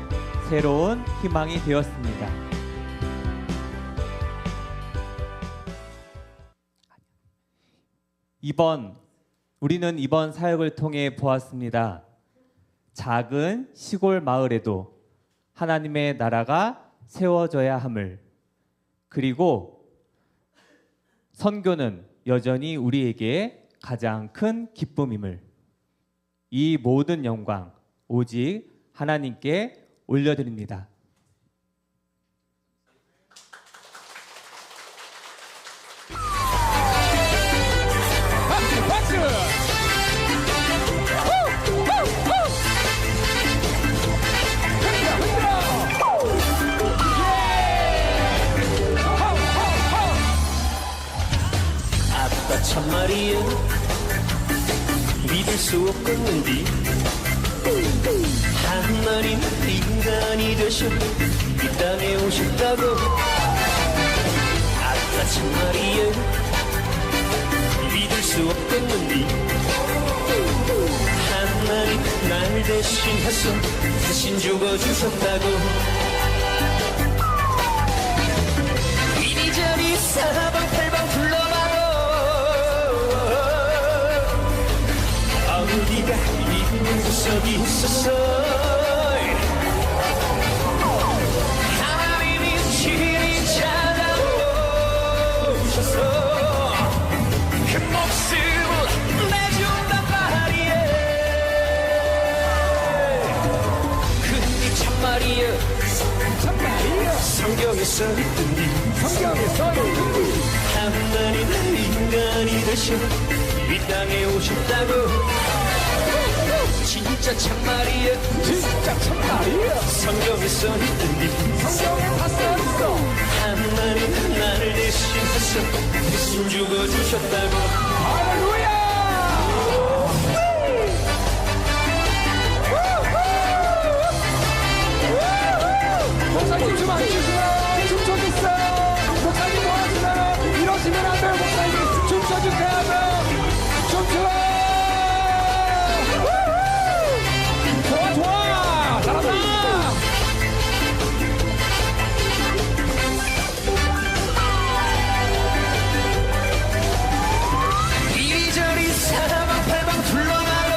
새로운 희망이 되었습니다. 우리는 이번 사역을 통해 보았습니다. 작은 시골 마을에도 하나님의 나라가 세워져야 함을, 그리고 선교는 여전히 우리에게 가장 큰 기쁨임을, 이 모든 영광 오직 하나님께 올려드립니다. 박수! 아빠 참말이야 믿을 수 없겠는디 하나님 인간이 되셔 이 땅에 오셨다고 아빠 참말이야 믿을 수 없겠는디 하나님 날 대신해서 대신 죽어주셨다고 이리저리 사방팔방 둘러봐도 어디가 있는 구석이 있었어 하나님이 친히 찾아오셔서 그 목숨을 내준단 말이에 근데 참말이야 성경에서 있던디 하나님 인간이 되셔 이 땅에 오셨다고 진짜 참말이야 성경에서 있던디 다 써있어 하나님 나를 대신해서 대신 죽어주셨다고 할렐루야 목사님 좀 앉으시면 춤춰주세요. 목사님 뭐 하시나요? 이러시면 안 돼요. 목사님 춤춰주세요. 춤춰. 좋아 잘한다. 이리저리 사방팔방 둘러봐도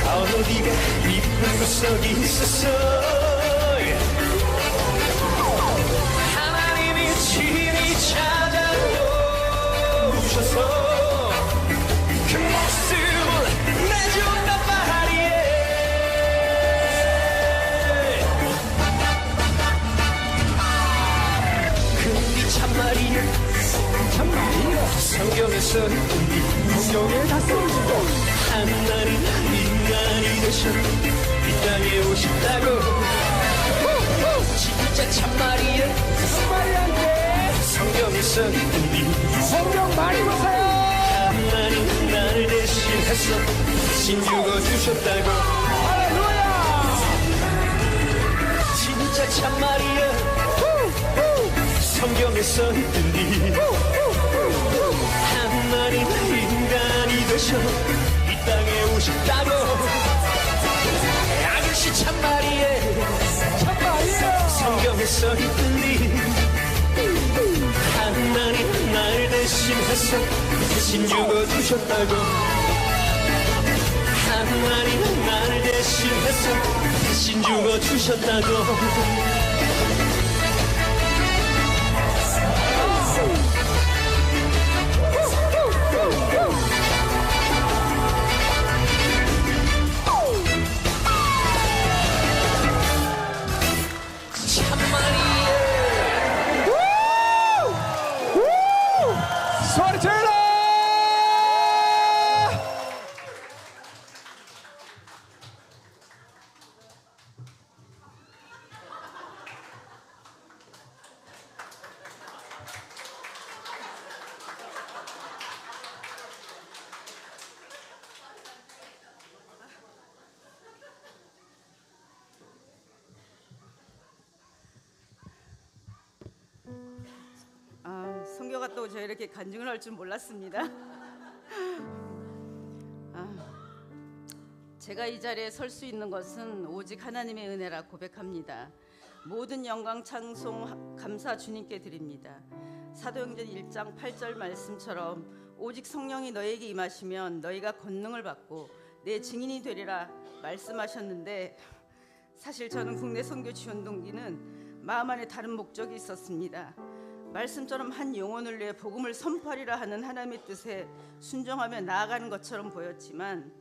어디가 이쁜 구석이 있었어 하나님이 친히 찾아오셔서 그 모습을 내준단 말이에 근데 참말이야 성경에서 성경에 다 써있고 하나님 인간이 되셔 이 땅에 오셨다고 진짜 참말이야 성경에서 성경 많이 보세요 하나님 나를 대신해서 대신 죽어주셨다고 할렐루야 진짜 참말이야 성경에서 있던디 하나님 인간이 되셔 이 땅에 오셨다고 아저씨 참말이야 성경에서 있던디 하나님 날 대신해서 대신 죽어주셨다고 하나님은 나를 대신해서 대신 죽어주셨다고. 소리 질러! 성교 갔다 오고 제가 이렇게 간증을 할 줄 몰랐습니다. 제가 이 자리에 설 수 있는 것은 오직 하나님의 은혜라 고백합니다. 모든 영광 찬송 감사 주님께 드립니다. 사도행전 1장 8절 말씀처럼 오직 성령이 너에게 임하시면 너희가 권능을 받고 내 증인이 되리라 말씀하셨는데, 사실 저는 국내 선교 지원 동기는 마음 안에 다른 목적이 있었습니다. 말씀처럼 한 영혼을 위해 복음을 선포하리라 하는 하나님의 뜻에 순종하며 나아가는 것처럼 보였지만,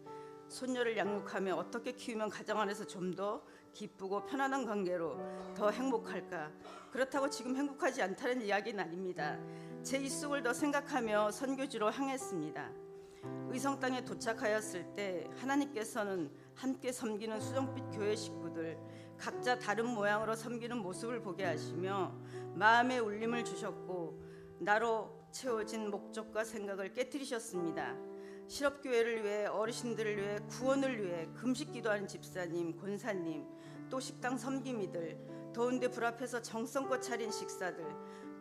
손녀를 양육하며 어떻게 키우면 가정 안에서 좀 더 기쁘고 편안한 관계로 더 행복할까? 그렇다고 지금 행복하지 않다는 이야기는 아닙니다. 제 입속을 더 생각하며 선교지로 향했습니다. 의성 땅에 도착하였을 때 하나님께서는 함께 섬기는 수정빛 교회 식구들 각자 다른 모양으로 섬기는 모습을 보게 하시며 마음의 울림을 주셨고 나로 채워진 목적과 생각을 깨뜨리셨습니다. 실업교회를 위해, 어르신들을 위해, 구원을 위해 금식 기도하는 집사님, 권사님, 또 식당 섬김이들, 더운데 불 앞에서 정성껏 차린 식사들,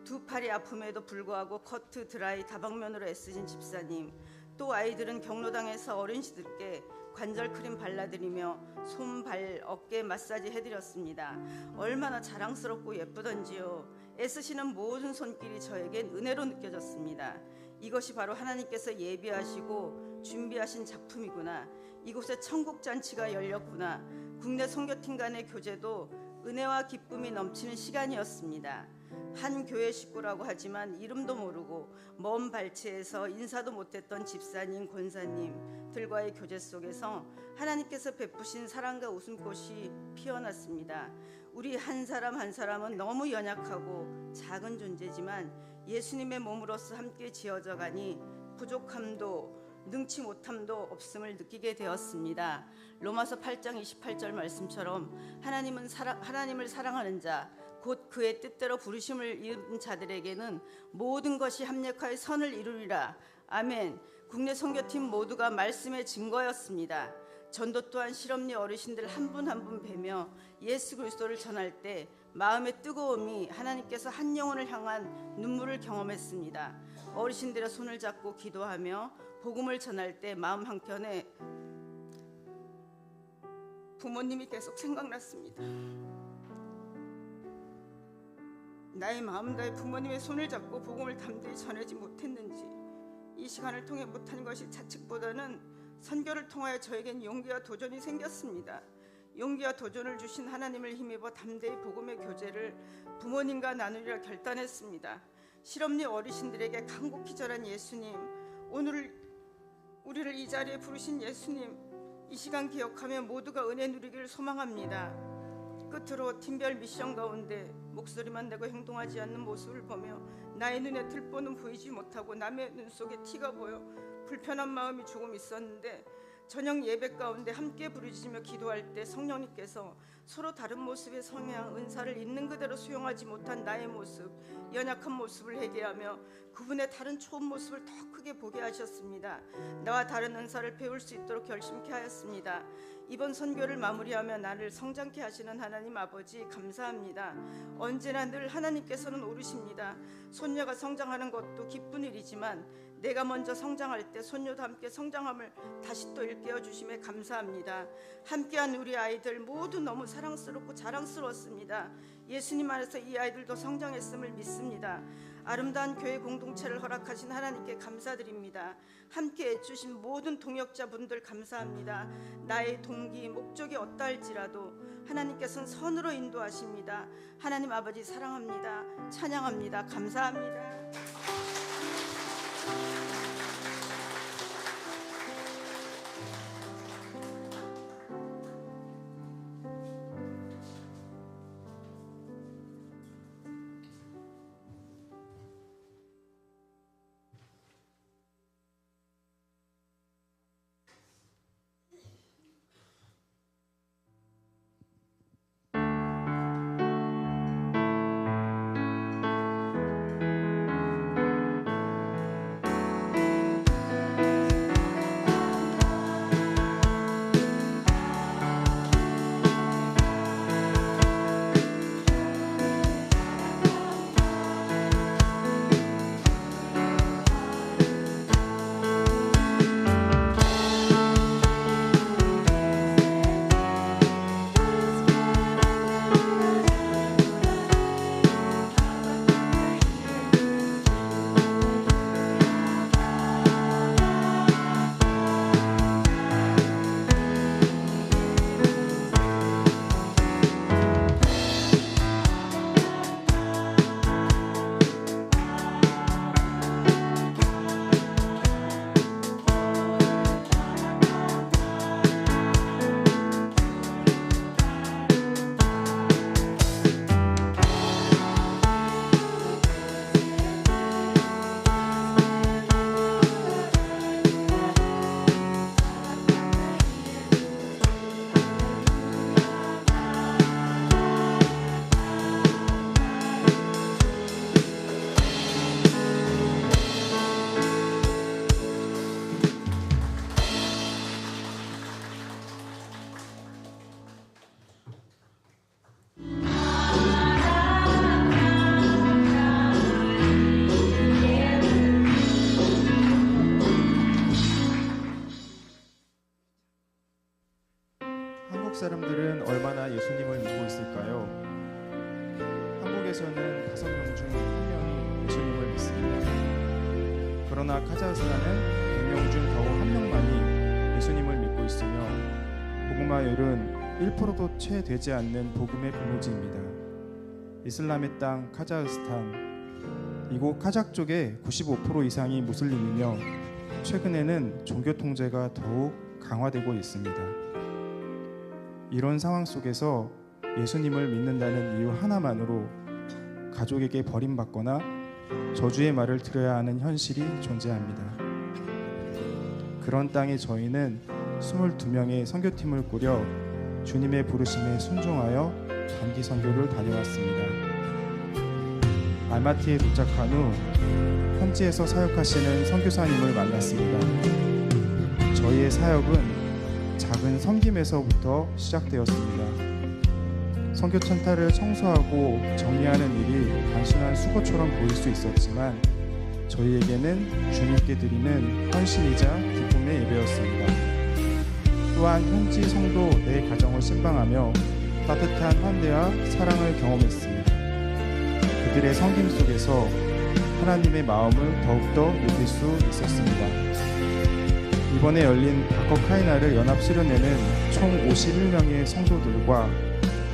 두 팔이 아픔에도 불구하고 커트, 드라이, 다방면으로 애쓰신 집사님, 또 아이들은 경로당에서 어른시들께 관절 크림 발라드리며 손, 발, 어깨 마사지 해드렸습니다. 얼마나 자랑스럽고 예쁘던지요. 애쓰시는 모든 손길이 저에겐 은혜로 느껴졌습니다. 이것이 바로 하나님께서 예비하시고 준비하신 작품이구나. 이곳에 천국 잔치가 열렸구나. 국내 선교팀 간의 교제도 은혜와 기쁨이 넘치는 시간이었습니다. 한 교회 식구라고 하지만 이름도 모르고 먼 발치에서 인사도 못했던 집사님, 권사님들과의 교제 속에서 하나님께서 베푸신 사랑과 웃음꽃이 피어났습니다. 우리 한 사람 한 사람은 너무 연약하고 작은 존재지만 예수님의 몸으로서 함께 지어져 가니 부족함도 능치 못함도 없음을 느끼게 되었습니다. 로마서 8장 28절 말씀처럼 하나님을 사랑하는 자, 곧 그의 뜻대로 부르심을 입은 자들에게는 모든 것이 합력하여 선을 이루리라. 아멘. 국내 선교팀 모두가 말씀의 증거였습니다. 전도 또한 실업리 어르신들 한 분 한 분 뵈며 예수 그리스도를 전할 때 마음의 뜨거움이 하나님께서 한 영혼을 향한 눈물을 경험했습니다. 어르신들의 손을 잡고 기도하며 복음을 전할 때 마음 한켠에 부모님이 계속 생각났습니다. 나의 마음 다해 부모님의 손을 잡고 복음을 담대히 전하지 못했는지, 이 시간을 통해 못한 것이 자책보다는 선교를 통하여 저에겐 용기와 도전이 생겼습니다. 용기와 도전을 주신 하나님을 힘입어 담대히 복음의 교제를 부모님과 나누리라 결단했습니다. 실업리 어르신들에게 간곡히 절한 예수님, 오늘 우리를 이 자리에 부르신 예수님, 이 시간 기억하며 모두가 은혜 누리기를 소망합니다. 끝으로 팀별 미션 가운데 목소리만 내고 행동하지 않는 모습을 보며 나의 눈에 들보는 보이지 못하고 남의 눈 속에 티가 보여 불편한 마음이 조금 있었는데, 저녁 예배 가운데 함께 부르짖으며 기도할 때 성령님께서 서로 다른 모습의 성향, 은사를 있는 그대로 수용하지 못한 나의 모습, 연약한 모습을 회개하며 그분의 다른 좋은 모습을 더 크게 보게 하셨습니다. 나와 다른 은사를 배울 수 있도록 결심케 하였습니다. 이번 선교를 마무리하며 나를 성장케 하시는 하나님 아버지 감사합니다. 언제나 늘 하나님께서는 오르십니다. 손녀가 성장하는 것도 기쁜 일이지만 내가 먼저 성장할 때 손녀도 함께 성장함을 다시 또 일깨워 주심에 감사합니다. 함께한 우리 아이들 모두 너무 사랑스럽고 자랑스러웠습니다. 예수님 안에서 이 아이들도 성장했음을 믿습니다. 아름다운 교회 공동체를 허락하신 하나님께 감사드립니다. 함께 해주신 모든 동역자분들 감사합니다. 나의 동기, 목적이 어떠할지라도 하나님께서는 선으로 인도하십니다. 하나님 아버지 사랑합니다. 찬양합니다. 감사합니다. 한국 사람들은 얼마나 예수님을 믿고 있을까요? 한국에서는 5명 중 1명이 예수님을 믿습니다. 그러나 카자흐스탄은 100명 중 겨우 1명만이 예수님을 믿고 있으며 복음화율은 1%도 채 되지 않는 복음의 분모지입니다. 이슬람의 땅 카자흐스탄, 이곳 카자흐족의 95% 이상이 무슬림이며 최근에는 종교 통제가 더욱 강화되고 있습니다. 이런 상황 속에서 예수님을 믿는다는 이유 하나만으로 가족에게 버림받거나 저주의 말을 들어야 하는 현실이 존재합니다. 그런 땅에 저희는 22명의 선교팀을 꾸려 주님의 부르심에 순종하여 단기 선교를 다녀왔습니다. 알마티에 도착한 후 현지에서 사역하시는 선교사님을 만났습니다. 저희의 사역은 작은 섬김에서부터 시작되었습니다. 선교 천타를 청소하고 정리하는 일이 단순한 수고처럼 보일 수 있었지만 저희에게는 주님께 드리는 헌신이자 기쁨의 예배였습니다. 또한 현지 성도 내 가정을 신방하며 따뜻한 환대와 사랑을 경험했습니다. 그들의 섬김 속에서 하나님의 마음을 더욱더 느낄 수 있었습니다. 이번에 열린 바커카이나를 연합 수련회는 총 51명의 성도들과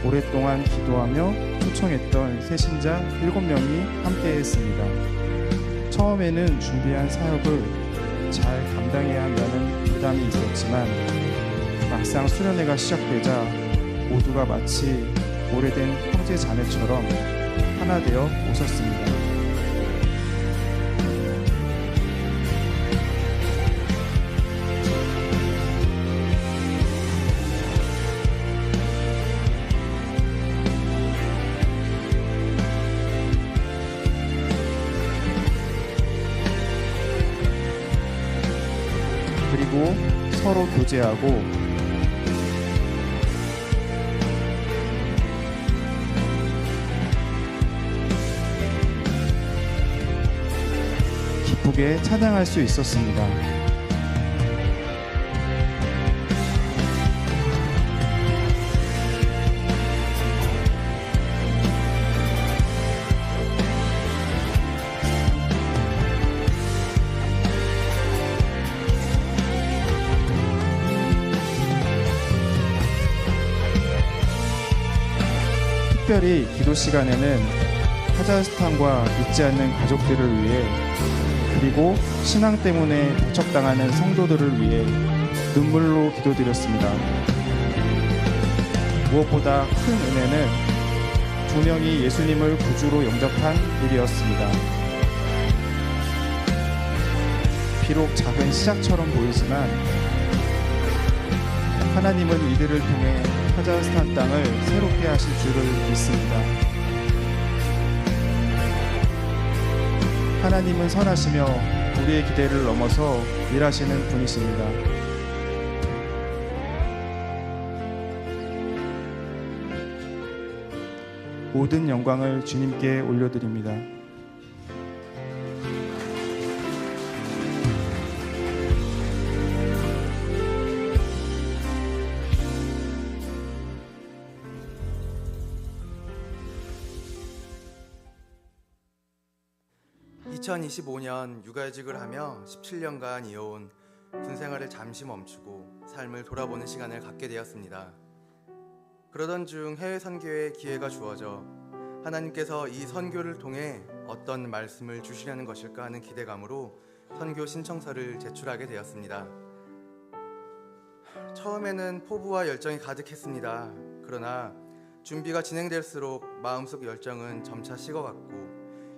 오랫동안 기도하며 초청했던 새신자 7명이 함께했습니다. 처음에는 준비한 사역을 잘 감당해야 한다는 부담이 있었지만 막상 수련회가 시작되자 모두가 마치 오래된 형제 자매처럼 하나 되어 웃었습니다. 그리고 서로 교제하고 기쁘게 찬양할 수 있었습니다. 특별히 기도 시간에는 카자흐스탄과 믿지 않는 가족들을 위해 그리고 신앙 때문에 배척당하는 성도들을 위해 눈물로 기도드렸습니다. 무엇보다 큰 은혜는 두 명이 예수님을 구주로 영접한 일이었습니다. 비록 작은 시작처럼 보이지만 하나님은 이들을 통해 카자흐스탄 땅을 새롭게 하실 줄을 믿습니다. 하나님은 선하시며 우리의 기대를 넘어서 일하시는 분이십니다. 모든 영광을 주님께 올려드립니다. (2025년) 육아휴직을 하며 17년간 이어온 군생활을 잠시 멈추고 삶을 돌아보는 시간을 갖게 되었습니다. 그러던 중 해외 선교에 기회가 주어져 하나님께서 이 선교를 통해 어떤 말씀을 주시려는 것일까 하는 기대감으로 선교 신청서를 제출하게 되었습니다. 처음에는 포부와 열정이 가득했습니다. 그러나 준비가 진행될수록 마음속 열정은 점차 식어갔고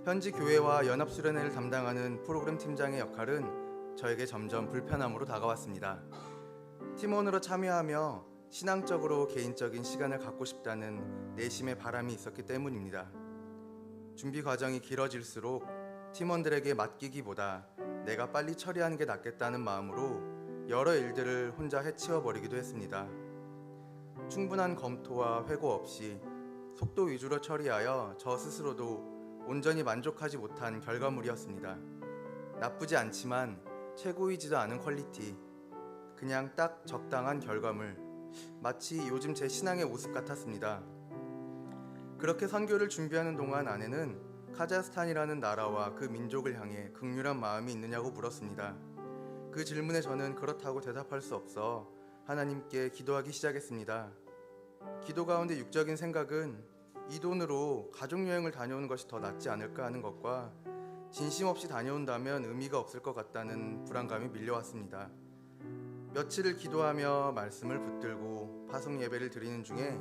현지 교회와 연합수련회를 담당하는 프로그램 팀장의 역할은 저에게 점점 불편함으로 다가왔습니다. 팀원으로 참여하며 신앙적으로 개인적인 시간을 갖고 싶다는 내심의 바람이 있었기 때문입니다. 준비 과정이 길어질수록 팀원들에게 맡기기보다 내가 빨리 처리하는 게 낫겠다는 마음으로 여러 일들을 혼자 해치워버리기도 했습니다. 충분한 검토와 회고 없이 속도 위주로 처리하여 저 스스로도 온전히 만족하지 못한 결과물이었습니다. 나쁘지 않지만 최고이지도 않은 퀄리티, 그냥 딱 적당한 결과물, 마치 요즘 제 신앙의 모습 같았습니다. 그렇게 선교를 준비하는 동안 아내는 카자흐스탄이라는 나라와 그 민족을 향해 긍휼한 마음이 있느냐고 물었습니다. 그 질문에 저는 그렇다고 대답할 수 없어 하나님께 기도하기 시작했습니다. 기도 가운데 육적인 생각은 이 돈으로 가족여행을 다녀오는 것이 더 낫지 않을까 하는 것과 진심 없이 다녀온다면 의미가 없을 것 같다는 불안감이 밀려왔습니다. 며칠을 기도하며 말씀을 붙들고 파송 예배를 드리는 중에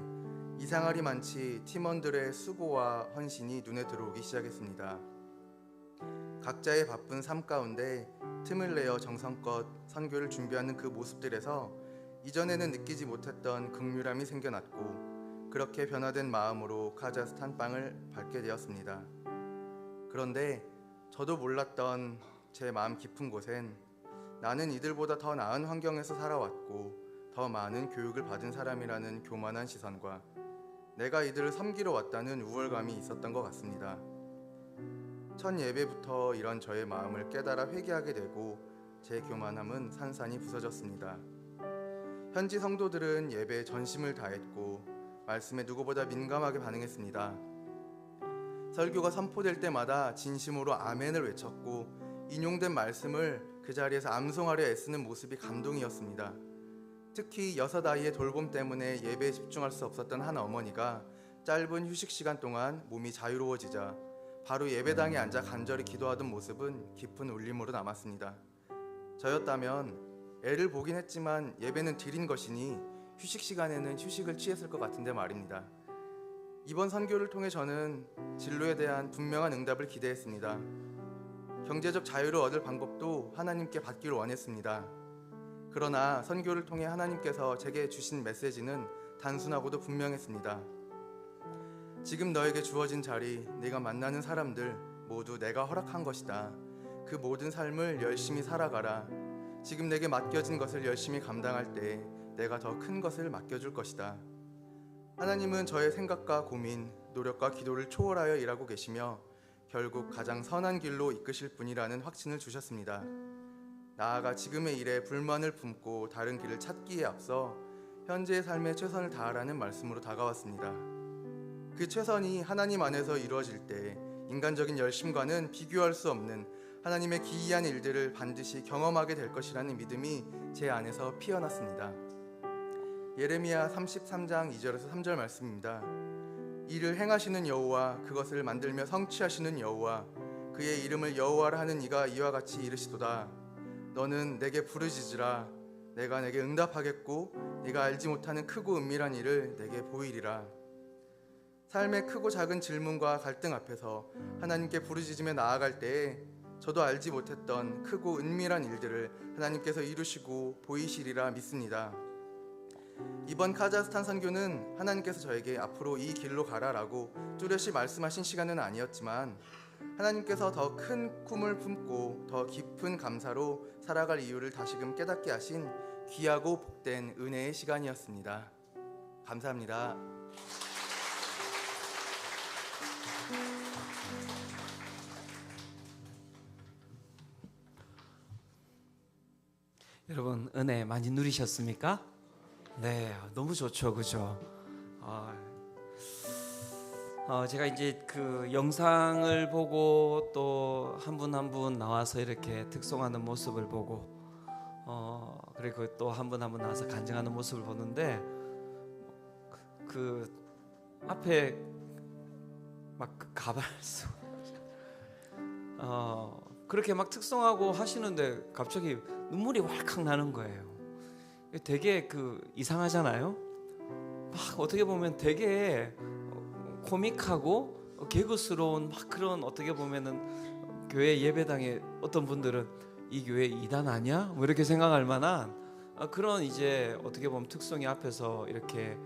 이상하리 많지 팀원들의 수고와 헌신이 눈에 들어오기 시작했습니다. 각자의 바쁜 삶 가운데 틈을 내어 정성껏 선교를 준비하는 그 모습들에서 이전에는 느끼지 못했던 긍휼함이 생겨났고 그렇게 변화된 마음으로 카자흐스탄 땅을 밟게 되었습니다. 그런데 저도 몰랐던 제 마음 깊은 곳엔 나는 이들보다 더 나은 환경에서 살아왔고 더 많은 교육을 받은 사람이라는 교만한 시선과 내가 이들을 섬기러 왔다는 우월감이 있었던 것 같습니다. 첫 예배부터 이런 저의 마음을 깨달아 회개하게 되고 제 교만함은 산산이 부서졌습니다. 현지 성도들은 예배에 전심을 다했고 말씀에 누구보다 민감하게 반응했습니다. 설교가 선포될 때마다 진심으로 아멘을 외쳤고 인용된 말씀을 그 자리에서 암송하려 애쓰는 모습이 감동이었습니다. 특히 6아이의 돌봄 때문에 예배에 집중할 수 없었던 한 어머니가 짧은 휴식 시간 동안 몸이 자유로워지자 바로 예배당에 앉아 간절히 기도하던 모습은 깊은 울림으로 남았습니다. 저였다면 애를 보긴 했지만 예배는 드린 것이니 휴식 시간에는 휴식을 취했을 것 같은데 말입니다. 이번 선교를 통해 저는 진로에 대한 분명한 응답을 기대했습니다. 경제적 자유를 얻을 방법도 하나님께 받기를 원했습니다. 그러나 선교를 통해 하나님께서 제게 주신 메시지는 단순하고도 분명했습니다. 지금 너에게 주어진 자리, 네가 만나는 사람들 모두 내가 허락한 것이다. 그 모든 삶을 열심히 살아가라. 지금 내게 맡겨진 것을 열심히 감당할 때 내가 더 큰 것을 맡겨줄 것이다. 하나님은 저의 생각과 고민, 노력과 기도를 초월하여 일하고 계시며 결국 가장 선한 길로 이끄실 분이라는 확신을 주셨습니다. 나아가 지금의 일에 불만을 품고 다른 길을 찾기에 앞서 현재의 삶에 최선을 다하라는 말씀으로 다가왔습니다. 그 최선이 하나님 안에서 이루어질 때 인간적인 열심과는 비교할 수 없는 하나님의 기이한 일들을 반드시 경험하게 될 것이라는 믿음이 제 안에서 피어났습니다. 예레미야 33장 2절에서 3절 말씀입니다. 이를 행하시는 여호와 그것을 만들며 성취하시는 여호와 그의 이름을 여호와라 하는 이가 이와 같이 이르시도다. 너는 내게 부르짖으라. 내가 내게 응답하겠고 네가 알지 못하는 크고 은밀한 일을 내게 보이리라. 삶의 크고 작은 질문과 갈등 앞에서 하나님께 부르짖으며 나아갈 때에 저도 알지 못했던 크고 은밀한 일들을 하나님께서 이루시고 보이시리라 믿습니다. 이번 카자흐스탄 선교는 하나님께서 저에게 앞으로 이 길로 가라라고 뚜렷이 말씀하신 시간은 아니었지만 하나님께서 더 큰 꿈을 품고 더 깊은 감사로 살아갈 이유를 다시금 깨닫게 하신 귀하고 복된 은혜의 시간이었습니다. 감사합니다. 여러분 은혜 많이 누리셨습니까? 네, 너무 좋죠, 그죠? 제가 이제 그 영상을 보고 또 한 분 한 분 나와서 이렇게 특송하는 모습을 보고 그리고 또 한 분 한 분 나와서 간증하는 모습을 보는데 그 앞에 막 그 가발소 그렇게 막 특송하고 하시는데 갑자기 눈물이 왈칵 나는 거예요. 되게 그 이상하잖아요. 막 어떻게 보면 되게 코믹하고 개그스러운 막 그런 어떻게 보면은 교회 예배당에 어떤 분들은 이 교회 이단 아니야? 뭐 이렇게 생각할 만한 그런 이제 어떻게 보면 특성이 앞에서 이렇게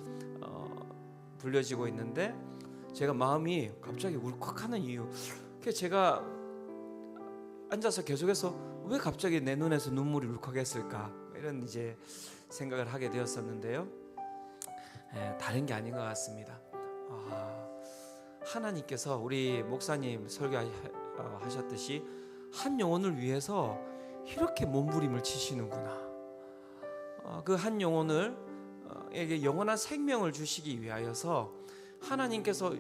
불려지고 있는데 제가 마음이 갑자기 울컥하는 이유. 제가 앉아서 계속해서 왜 갑자기 내 눈에서 눈물이 울컥했을까 이런 이제 생각을 하게 되었었는데요. 다른 게 아닌 것 같습니다. 하나님께서 우리 목사님 설교하셨듯이 한 영혼을 위해서 이렇게 몸부림을 치시는구나. 그 한 영혼을 에게 영원한 생명을 주시기 위하여서 하나님께서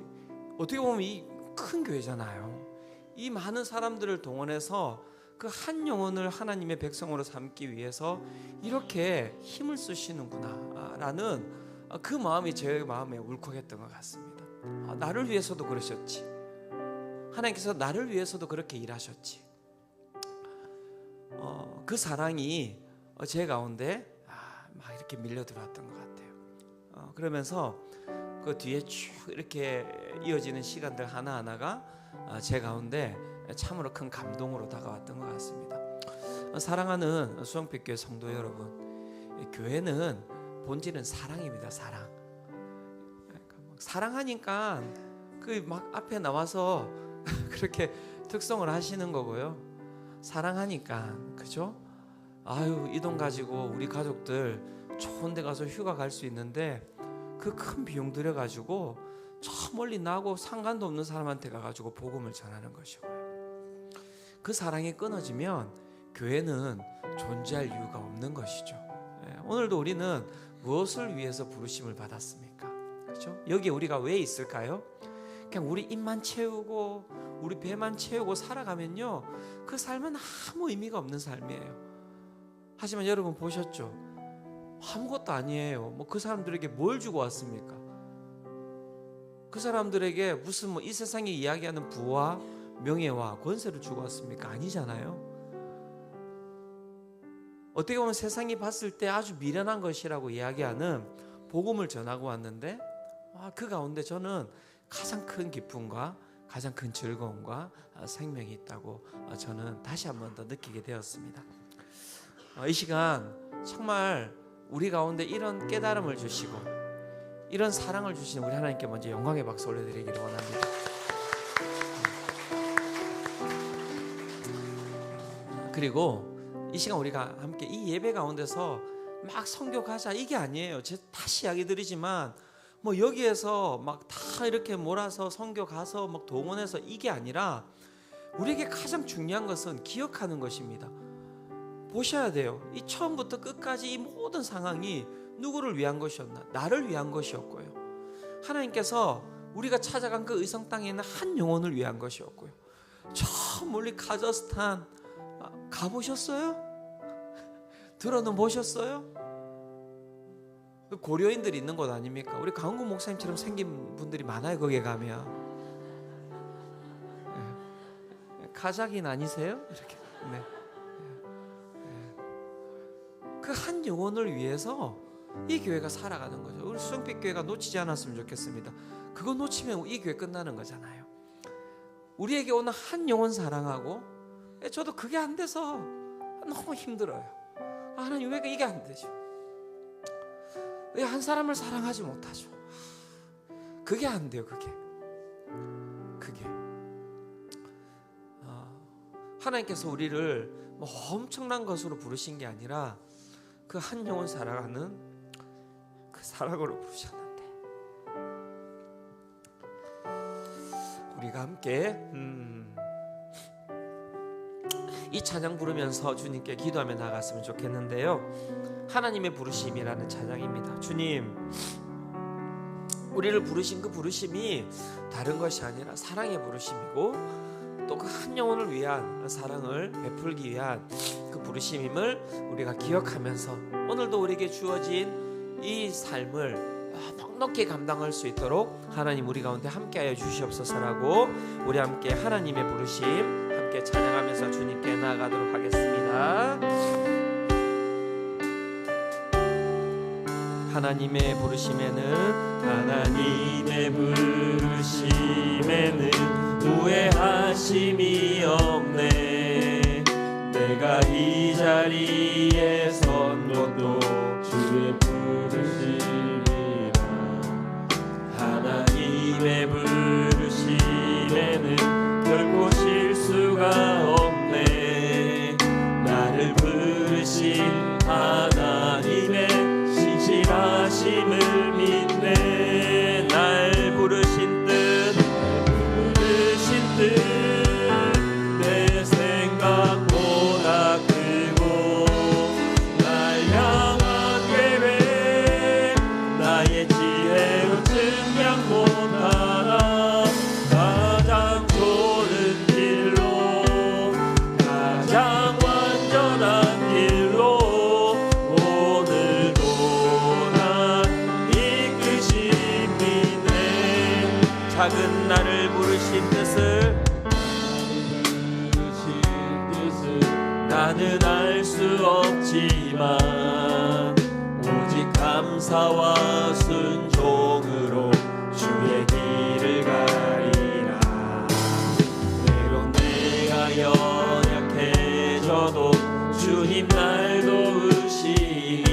어떻게 보면 이 큰 교회잖아요. 이 많은 사람들을 동원해서 그 한 영혼을 하나님의 백성으로 삼기 위해서 이렇게 힘을 쓰시는구나 라는 그 마음이 제 마음에 울컥했던 것 같습니다. 나를 위해서도 그러셨지. 하나님께서 나를 위해서도 그렇게 일하셨지. 그 사랑이 제 가운데 막 이렇게 밀려 들어왔던 것 같아요. 그러면서 그 뒤에 쭉 이렇게 이어지는 시간들 하나하나가 제 가운데 참으로 큰 감동으로 다가왔던 것 같습니다. 사랑하는 수영빛교회 성도 여러분, 교회는 본질은 사랑입니다. 사랑. 사랑하니까 그 막 앞에 나와서 그렇게 특성을 하시는 거고요. 사랑하니까, 그죠? 아유, 이 돈 가지고 우리 가족들 좋은 데 가서 휴가 갈 수 있는데 그 큰 비용 들여 가지고 저 멀리 나고 상관도 없는 사람한테 가가지고 복음을 전하는 것이고요. 그 사랑이 끊어지면 교회는 존재할 이유가 없는 것이죠. 오늘도 우리는 무엇을 위해서 부르심을 받았습니까? 그렇죠? 여기 우리가 왜 있을까요? 그냥 우리 입만 채우고 우리 배만 채우고 살아가면요, 그 삶은 아무 의미가 없는 삶이에요. 하지만 여러분 보셨죠? 아무것도 아니에요. 뭐 그 사람들에게 뭘 주고 왔습니까? 그 사람들에게 무슨 뭐 이 세상이 이야기하는 부와 명예와 권세를 주고 왔습니까? 아니잖아요. 어떻게 보면 세상이 봤을 때 아주 미련한 것이라고 이야기하는 복음을 전하고 왔는데 그 가운데 저는 가장 큰 기쁨과 가장 큰 즐거움과 생명이 있다고 저는 다시 한 번 더 느끼게 되었습니다. 이 시간 정말 우리 가운데 이런 깨달음을 주시고 이런 사랑을 주신 우리 하나님께 먼저 영광의 박수 올려드리기를 원합니다. 그리고 이 시간 우리가 함께 이 예배 가운데서 막 선교가자 이게 아니에요. 제가 다시 이야기 드리지만 뭐 여기에서 막 다 이렇게 몰아서 선교 가서 막 동원해서 이게 아니라 우리에게 가장 중요한 것은 기억하는 것입니다. 보셔야 돼요. 이 처음부터 끝까지 이 모든 상황이 누구를 위한 것이었나? 나를 위한 것이었고요. 하나님께서 우리가 찾아간 그 의성 땅에 있는 한 영혼을 위한 것이었고요. 저 멀리 카자흐스탄 가보셨어요? 들어는 보셨어요? 고려인들이 있는 곳 아닙니까? 우리 강은구 목사님처럼 생긴 분들이 많아요. 거기에 가면. 카자긴 아니세요? 이렇게. 네. 그 한 영혼을 위해서 이 교회가 살아가는 거죠. 우리 수영빛 교회가 놓치지 않았으면 좋겠습니다. 그거 놓치면 이 교회 끝나는 거잖아요. 우리에게 오는 한 영혼 사랑하고, 저도 그게 안 돼서 너무 힘들어요. 하나님 왜 이게 안 되죠? 왜 한 사람을 사랑하지 못하죠? 그게 안 돼요. 그게 하나님께서 우리를 뭐 엄청난 것으로 부르신 게 아니라 그 한 영혼 사랑하는 그 사랑으로 부르셨는데, 우리가 함께 이 찬양 부르면서 주님께 기도하며 나갔으면 좋겠는데요. 하나님의 부르심이라는 찬양입니다. 주님, 우리를 부르신 그 부르심이 다른 것이 아니라 사랑의 부르심이고, 또 그 한 영혼을 위한 사랑을 베풀기 위한 그 부르심임을 우리가 기억하면서 오늘도 우리에게 주어진 이 삶을 넉넉히 감당할 수 있도록 하나님 우리 가운데 함께하여 주시옵소서라고, 우리 함께 하나님의 부르심 함께 찬양하면서 주님께 나아가도록 하겠습니다. 하나님의 부르심에는 후회하심이 없네. 내가 이 자리에 선 것도 주의 부르심이라. 하나님의 부르심에는 결코 실수가 없네. 나를 부르신 하나님의 신실하심을 믿네. 날 부르신 내 생각보다 크고, 날 향한 계획 나의 지혜로 증명 못하나. 가장 좋은 길로, 가장 완전한 길로 오늘도 난 이끄심이네. 작은 나를 부르신 뜻을 나는 알 수 없지만, 오직 감사와 순종으로 주의 길을 가리라. 때론 내가 연약해져도 주님 날 도우시니,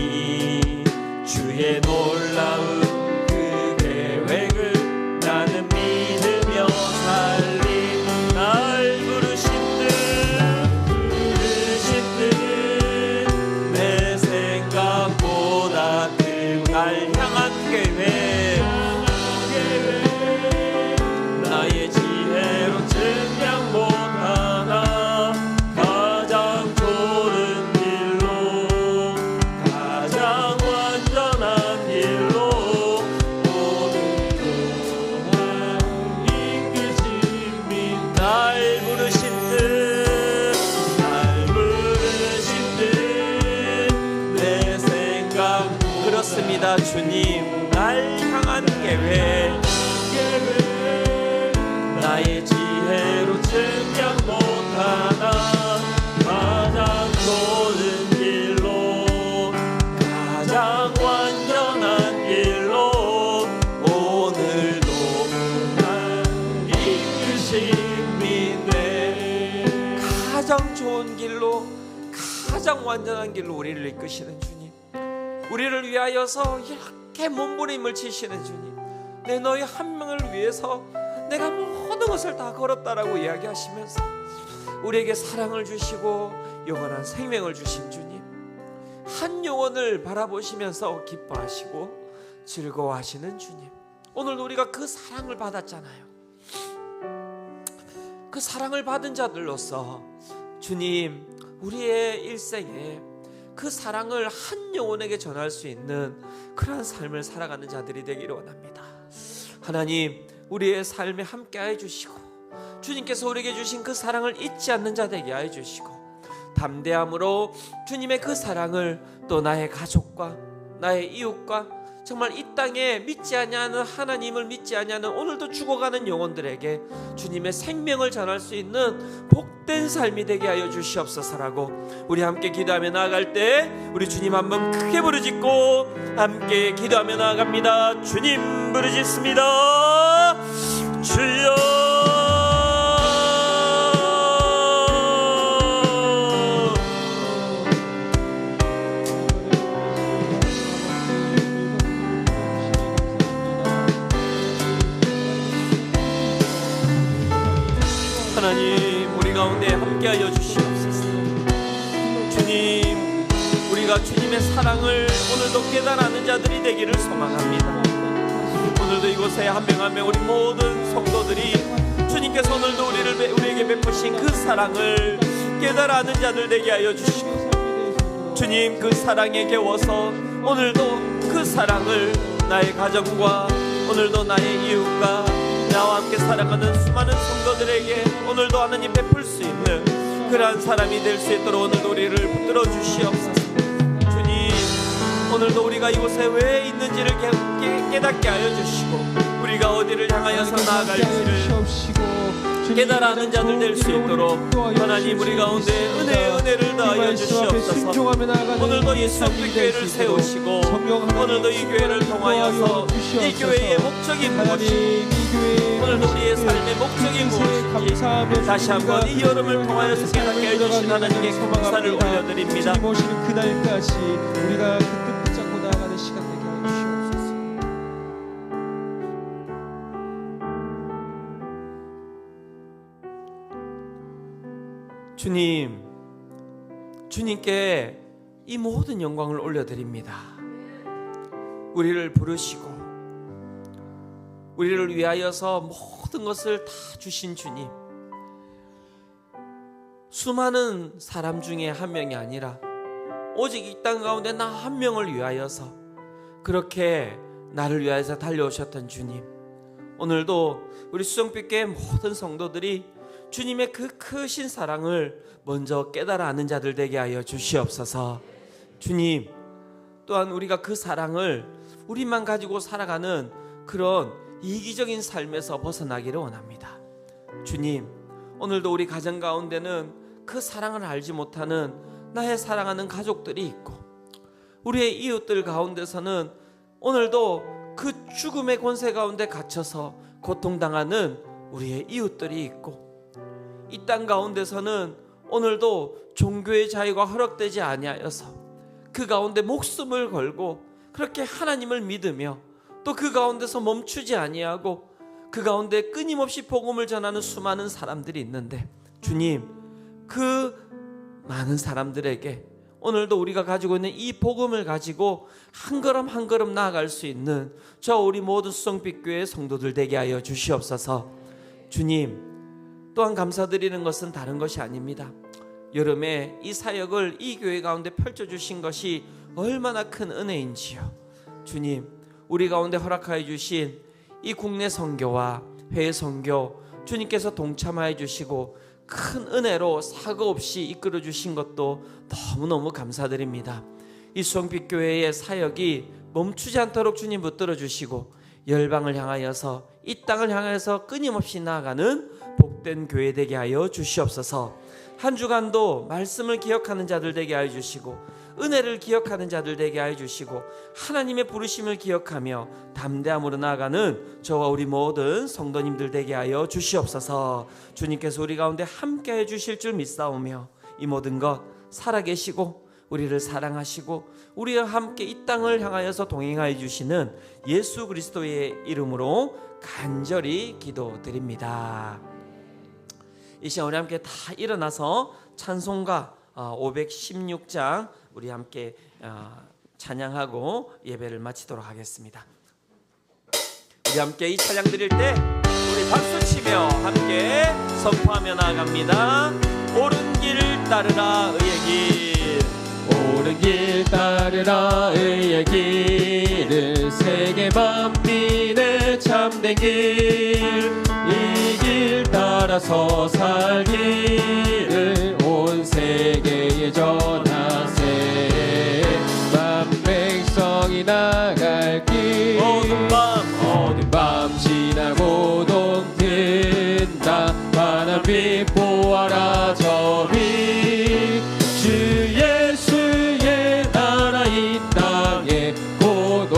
주의 놀라운 그 계획을 나는 믿으며 살리. 날 부르신 내 생각보다 큰 날 향한 계획, 나의 지혜로 증명 못하나. 가장 좋은 길로, 가장 완전한 길로 오늘도 날 이끄심이. 날 부르신 그렇습니다. 주님, 날 향한 계획 나의 지혜로 증명 못하나. 가장 좋은 길로, 가장 완전한 길로 오늘도 날 이끄심이네. 가장 좋은 길로, 가장 완전한 길로 우리를 이끄시는 주님, 우리를 위하여서 이렇게 몸부림을 치시는 주님, 내 너희 한 명을 위해서 내가 모든 것을 다 걸었다라고 이야기하시면서 우리에게 사랑을 주시고 영원한 생명을 주신 주님, 한 영혼을 바라보시면서 기뻐하시고 즐거워하시는 주님, 오늘 우리가 그 사랑을 받았잖아요. 그 사랑을 받은 자들로서 주님, 우리의 일생에 그 사랑을 한 영혼에게 전할 수 있는 그러한 삶을 살아가는 자들이 되기를 원합니다. 하나님, 우리의 삶에 함께하여 주시고, 주님께서 우리에게 주신 그 사랑을 잊지 않는 자 되게 하여 주시고, 담대함으로 주님의 그 사랑을 또 나의 가족과 나의 이웃과 정말 이 땅에 믿지 아니하는 하나님을 믿지 아니하는 오늘도 죽어가는 영혼들에게 주님의 생명을 전할 수 있는 복된 삶이 되게 하여 주시옵소서라고 우리 함께 기도하며 나아갈 때 우리 주님 한번 크게 부르짖고 함께 기도하며 나아갑니다. 주님 부르짖습니다. 주여. 하나님, 우리 가운데 함께하여 주시옵소서. 주님, 우리가 주님의 사랑을 오늘도 깨달아는 자들이 되기를 소망합니다. 오늘도 이곳에 한 명 한 명 우리 모든 성도들이 주님께서 오늘도 우리에게 베푸신 그 사랑을 깨달아는 자들 되게 하여 주시고, 주님 그 사랑에 겨워서 오늘도 그 사랑을 나의 가정과 오늘도 나의 이웃과 나와 함께 사랑하는 수많은 성도들에게 오늘도 하나님 베풀 수 있는 그러한 사람이 될 수 있도록 오늘도 우리를 붙들어 주시옵소서. 주님, 오늘도 우리가 이곳에 왜 있는지를 깨닫게 하여 주시고 우리가 어디를 향하여서 나아갈지를 깨달아는 자들 될 수 있도록 하나님 우리 가운데 은혜를 더하여 주시옵소서. 오늘도 이 성교회를 세우시고 오늘도 이 교회를 통하여서 이 교회의 목적이 무엇인지 오늘도 우리의 삶의 목적이 무엇인지 다시 한번 이 여름을 통하여서 깨닫게 해주신 하나님께 감사를 올려드립니다. 주님 오시는 그날까지 우리가 그 뜻 붙잡고 나아가는 시간 되게 하여 주시옵소서. 주님, 주님께 이 모든 영광을 올려드립니다. 우리를 부르시고 우리를 위하여서 모든 것을 다 주신 주님, 수많은 사람 중에 한 명이 아니라 오직 이 땅 가운데 나 한 명을 위하여서 그렇게 나를 위하여서 달려오셨던 주님, 오늘도 우리 수정빛교회 모든 성도들이 주님의 그 크신 사랑을 먼저 깨달아 아는 자들 되게 하여 주시옵소서. 주님, 또한 우리가 그 사랑을 우리만 가지고 살아가는 그런 이기적인 삶에서 벗어나기를 원합니다. 주님, 오늘도 우리 가정 가운데는 그 사랑을 알지 못하는 나의 사랑하는 가족들이 있고 우리의 이웃들 가운데서는 오늘도 그 죽음의 권세 가운데 갇혀서 고통당하는 우리의 이웃들이 있고 이 땅 가운데서는 오늘도 종교의 자유가 허락되지 아니하여서 그 가운데 목숨을 걸고 그렇게 하나님을 믿으며 또 그 가운데서 멈추지 아니하고 그 가운데 끊임없이 복음을 전하는 수많은 사람들이 있는데 주님, 그 많은 사람들에게 오늘도 우리가 가지고 있는 이 복음을 가지고 한 걸음 한 걸음 나아갈 수 있는 저 우리 모든 수성빛교회 성도들 되게 하여 주시옵소서. 주님, 또한 감사드리는 것은 다른 것이 아닙니다. 여름에 이 사역을 이 교회 가운데 펼쳐주신 것이 얼마나 큰 은혜인지요. 주님, 우리 가운데 허락하여 주신 이 국내 선교와 해외 선교 주님께서 동참하여 주시고 큰 은혜로 사고 없이 이끌어 주신 것도 너무너무 감사드립니다. 이 수성빛교회의 사역이 멈추지 않도록 주님 붙들어 주시고 열방을 향하여서 이 땅을 향하여서 끊임없이 나아가는 복된 교회 되게 하여 주시옵소서. 한 주간도 말씀을 기억하는 자들 되게 하여 주시고 은혜를 기억하는 자들 되게 하여 주시고 하나님의 부르심을 기억하며 담대함으로 나아가는 저와 우리 모든 성도님들 되게 하여 주시옵소서. 주님께서 우리 가운데 함께 해 주실 줄 믿사오며 이 모든 것 살아계시고 우리를 사랑하시고 우리와 함께 이 땅을 향하여서 동행하여 주시는 예수 그리스도의 이름으로 간절히 기도드립니다. 이 시간 우리 함께 다 일어나서 찬송가 516장 우리 함께 찬양하고 예배를 마치도록 하겠습니다. 우리 함께 이 찬양 드릴 때 우리 박수치며 함께 선포하며 나아갑니다. 옳은 길 따르라 의의 길, 옳은 길 따르라 의의 길을 세계 만민의 참된 길, 이 길 따라서 살기를 온 세계에 전하세. 만 백성이 나갈 길 어두운 밤 지나고 동튼다 환한 빛 보아라 저 빛 주 예수의 나라 이 땅에 곧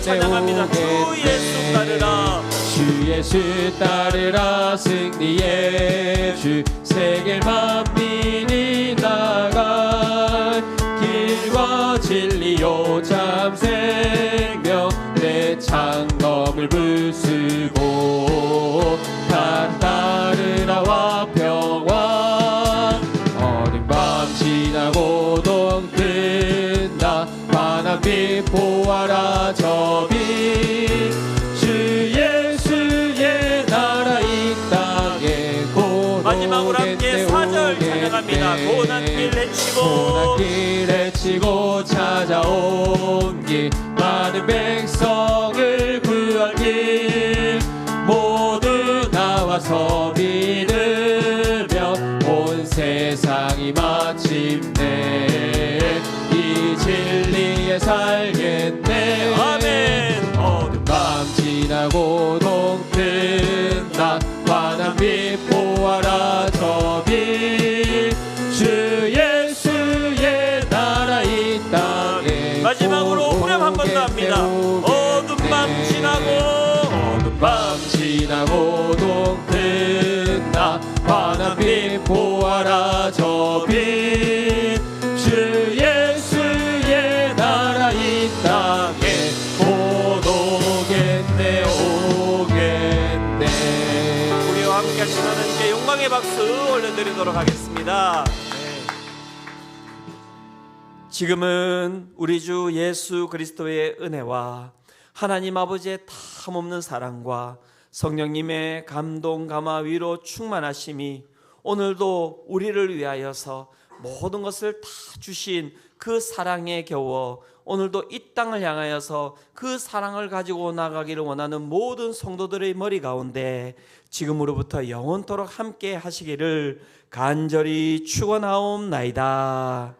찬양합니다. 주 예수 따르라 주 예수 따르라 승리의 주 세계 만민이 나가 길과 진리요 참 생명 내 창검을 부수고 다 따르라와 평화 어린 밤 지나고 동뜬다 환한 빛 보아라 저 빛 주 예수의 나라 이 땅에 곧 마지막으로 함께 4절 찬양합니다. 고난 길 헤치고 길 헤치고 찾아온 길 많은 백성을 구할 길 모두 나와서 믿으며 온 세상이 마침내 이 진리에 살겠네 아멘 어두운 밤 지나고 동뜬다 환한 빛 보아라 저 빛 주 예수의 나라 이 땅에 마지막으로 후렴 한 번 더 합니다. 어두운 밤 지나고 동뜬다 환한 빛 보아라 저 빛 주 예수의 나라 이 땅에 곧 오겠네 오겠네 우리와 함께 하신 하나님께 영광의 박수 올려드리도록 하겠습니다. 지금은 우리 주 예수 그리스도의 은혜와 하나님 아버지의 탐없는 사랑과 성령님의 감동 감화 위로 충만하심이 오늘도 우리를 위하여서 모든 것을 다 주신 그 사랑에 겨워 오늘도 이 땅을 향하여서 그 사랑을 가지고 나가기를 원하는 모든 성도들의 머리 가운데 지금으로부터 영원토록 함께 하시기를 간절히 축원하옵나이다.